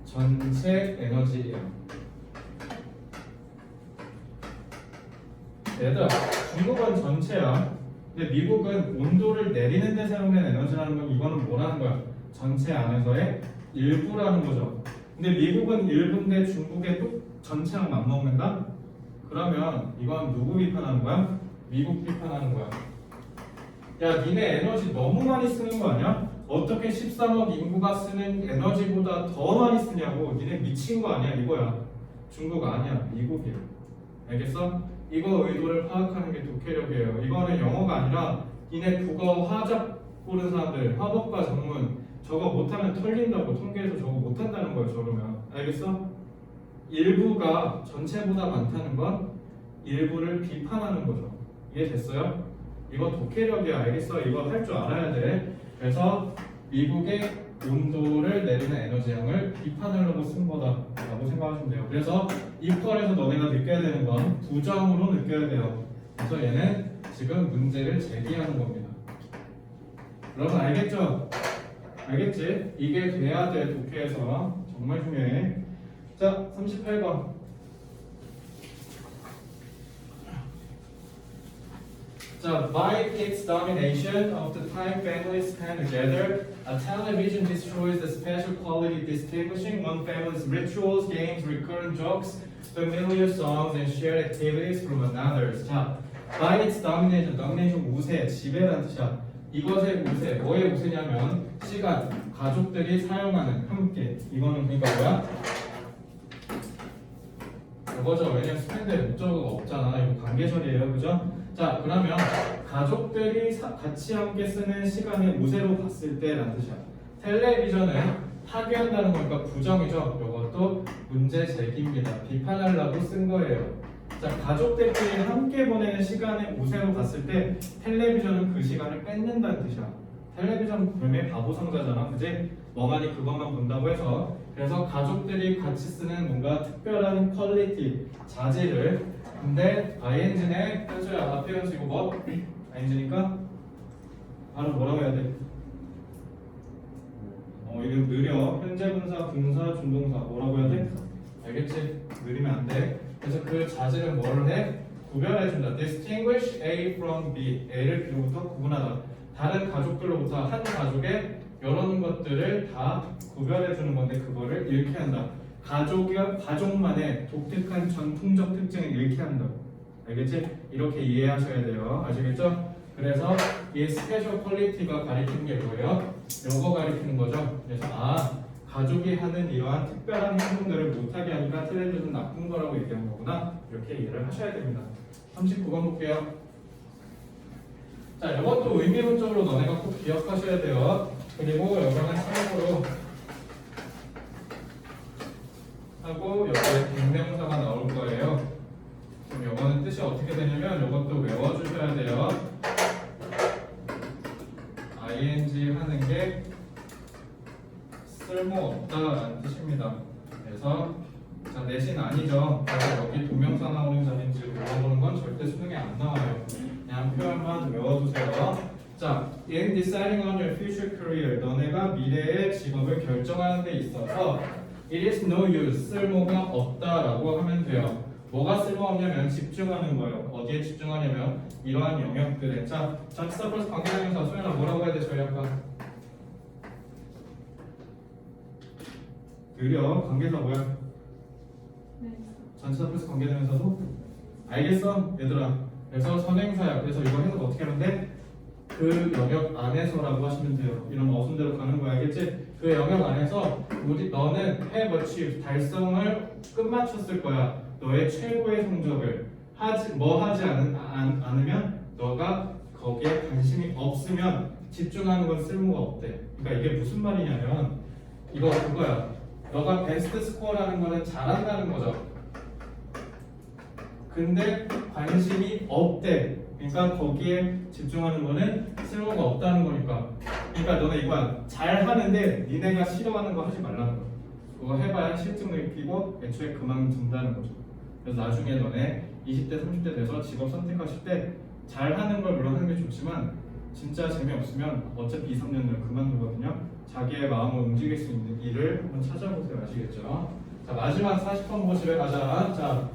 전체 에너지 양. 얘들아, 중국은 전체야. 근데 미국은 온도를 내리는 데 사용된 에너지라는 건 이거는 뭐라는 거야? 전체 안에서의 일부라는 거죠. 근데 미국은 일부인데 중국의 또 전체랑 맞먹는다? 그러면 이건 누구 비판하는 거야? 미국 비판하는 거야. 야, 니네 에너지 너무 많이 쓰는 거 아니야? 어떻게 13억 인구가 쓰는 에너지보다 더 많이 쓰냐고. 니네 미친 거 아니야? 이거야. 중국 아니야. 미국이야. 알겠어? 이거 의도를 파악하는 게 독해력이에요. 이거는 영어가 아니라 니네 국어 화작 보는 사람들 화법과 전문 저거 못하면 털린다고. 통계에서 저거 못한다는 거예요. 저러면 알겠어? 일부가 전체보다 많다는 건 일부를 비판하는 거죠. 이해됐어요? 이거 독해력이야. 알겠어? 이거 할 줄 알아야 돼. 그래서 미국의 온도를 내리는 에너지량을 비판하려고 쓴 거다라고 생각하시면 돼요. 그래서 이퀄에서 너네가 느껴야 되는 건 부정으로 느껴야 돼요. 그래서 얘는 지금 문제를 제기하는 겁니다. 여러분 알겠죠? 알겠지? 이게 돼야 돼. 독해에서 정말 중요해. 자, 38번. 자, by its domination of the time families stand together, a television destroys the special quality distinguishing one family's rituals, games, recurrent jokes, familiar songs, and shared activities from another's. 자, by its domination, domination 우세, 지배라는 뜻이야. 이것의 우세, 뭐의 우세냐면 시간, 가족들이 사용하는 함께. 이거는 그러니까 뭐야? 이거죠. 왜냐면 스탠드에 목적어가 없잖아. 이거 관계절이에요, 그죠? 자, 그러면 가족들이 같이 함께 쓰는 시간을 우세로 봤을 때라는 뜻이야. 텔레비전은 파괴한다는 거니까 부정이죠. 이것도 문제 제기입니다. 비판하려고 쓴 거예요. 자, 가족들끼리 함께 보내는 시간을 우세로 봤을 때 텔레비전은 그 시간을 뺏는다는 뜻이야. 텔레비전 별명 바보 상자잖아, 그지? 멍하니 그것만 본다고 해서. 그래서 가족들이 같이 쓰는 뭔가 특별한 퀄리티, 자질을. 근데 ing네, 현수야 앞에 현수 이거 뭐? ing니까 바로 뭐라고 해야 돼? 이거 느려. 현재 분사, 동사, 준동사 뭐라고 해야 돼? 알겠지? 느리면 안 돼. 그래서 그 자질은 뭐를 해? 구별해준다. Distinguish A from B. A를 B로부터 구분하다. 다른 가족들로부터 한 가족의 이런 것들을 다 구별해 주는 건데 그거를 잃게 한다. 가족만의 독특한 전통적 특징을 잃게 한다고. 알겠지? 이렇게 이해하셔야 돼요. 아시겠죠? 그래서 이 스페셜 퀄리티가 가리키는 게 뭐예요? 요거 가리키는 거죠. 그래서 가족이 하는 이러한 특별한 행동들을 못하게 하니까 트렌드는 나쁜 거라고 얘기한 거구나. 이렇게 이해를 하셔야 됩니다. 39번 볼게요. 자, 이것도 의미론적으로 너네가 꼭 기억하셔야 돼요. 그리고 이거는 참고로 하고 여기에 대명사가 나올 거예요. 그럼 이거는 뜻이 어떻게 되냐면 이것도 외워주셔야 돼요. ing 하는 게 쓸모없다라는 뜻입니다. 그래서 자, 내신 아니죠. 그래서 여기 동명사 나오는 자리인지 물어보는 건 절대 수능에 안 나와요. 그냥 표현만 외워두세요. 자, in deciding on your future career, 너네가 미래의 직업을 결정하는 데 있어서 it is no use, 쓸모가 없다라고 하면 돼요. 뭐가 쓸모없냐면 집중하는 거예요. 어디에 집중하냐면 이러한 영역들에. 자, 전치사 플러스 관계대명사. 소연아 뭐라고 해야 돼? 저희 아까 느려. 관계사 뭐야? 전치사 플러스 관계대명사도? 알겠어? 얘들아. 그래서 선행사야. 그래서 이거 해석 어떻게 하는데? 그 영역 안에서라고 하시면 돼요. 이런 어순대로 가는 거야. 알겠지? 그 영역 안에서 너는 have achieved, 달성을 끝마쳤을 거야. 너의 최고의 성적을 하지 않으면 너가 거기에 관심이 없으면 집중하는 건 쓸모가 없대. 그러니까 이게 무슨 말이냐면 그거야. 너가 베스트 스코어라는 거는 잘한다는 거죠. 근데 관심이 없대. 그러니까 거기에 집중하는 거는 쓸모가 없다는 거니까. 그러니까 너네 이거야. 잘하는데 니네가 싫어하는 거 하지 말라는 거야. 그거 해봐야 실증 느끼고 애초에 그만둔다는 거죠. 그래서 나중에 너네 20대, 30대 돼서 직업 선택하실 때 잘하는 걸 물론 하는 게 좋지만 진짜 재미없으면 어차피 2, 3년을 그만두거든요. 자기의 마음을 움직일 수 있는 일을 한번 찾아보세요. 아시겠죠? 자, 마지막 40번 보고 집에 가자. 자,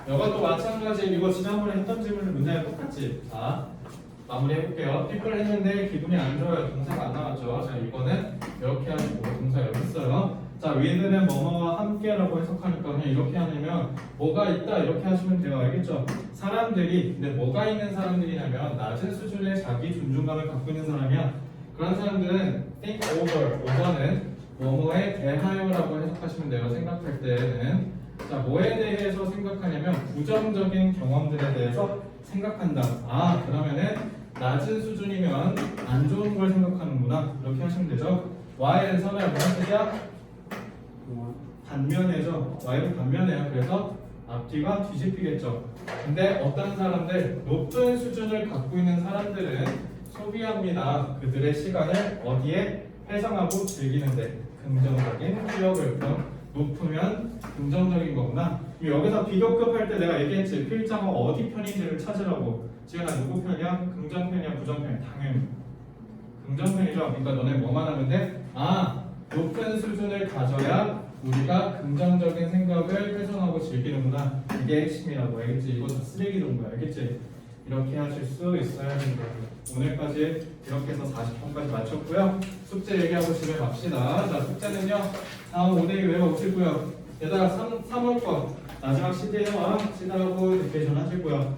이것도 마찬가지. 이거 지난번에 했던 질문을 문제가 똑같지. 자, 마무리 해볼게요. 피플 했는데 기분이 안 좋아요. 동사가 안 나왔죠. 자, 이거는 이렇게 하시고 동사 여기 있어요. 자, with는 뭐뭐와 함께라고 해석하니까 그냥 이렇게 하면 뭐가 있다 이렇게 하시면 돼요. 알겠죠? 사람들이, 근데 뭐가 있는 사람들이냐면 낮은 수준의 자기 존중감을 갖고 있는 사람이야. 그런 사람들은 think over는 뭐뭐에 대하여라고 해석하시면 돼요. 생각할 때는. 자, 뭐에 대해서 생각하냐면 부정적인 경험들에 대해서 생각한다. 그러면은 낮은 수준이면 안 좋은 걸 생각하는구나. 이렇게 하시면 되죠. Y는 선호야 무슨 뜻이야? 반면에죠. Y는 반면에요. 그래서 앞뒤가 뒤집히겠죠. 근데 어떤 사람들, 높은 수준을 갖고 있는 사람들은 소비합니다. 그들의 시간을 어디에 회상하고 즐기는데. 긍정적인 기억을. 높으면 긍정적인 거구나. 여기서 비교급 할 때 내가 얘기했지. 필자가 어디 편인지를 찾으라고. 지은아 누구 편이야? 긍정편이야? 부정편이야? 당연히 긍정편이죠. 그러니까 너네 뭐만 하면 돼? 높은 수준을 가져야 우리가 긍정적인 생각을 훼손하고 즐기는구나. 이게 핵심이라고. 알겠지? 이거 다 쓰레기 정도야. 알겠지? 이렇게 하실 수 있어야 됩니다. 오늘까지 이렇게 해서 40번까지 마쳤고요. 숙제 얘기하고 집에 갑시다. 자, 숙제는요. 다음 5대2 외워오시고요. 얘들아 3월 마지막 시대와 시다하고 디케이션 하시고요.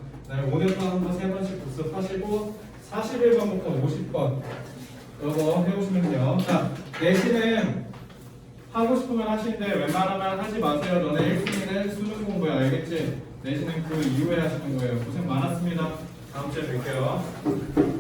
오늘 거 한번 3번씩 복습하시고 41번부터 50번 이거 해오시면 돼요. 자, 내신은 하고 싶으면 하시는데 웬만하면 하지 마세요. 너네 1순위는 수능 공부야. 알겠지? 내신은 그 이후에 하시는 거예요. 고생 많았습니다. 다음 주에 뵐게요.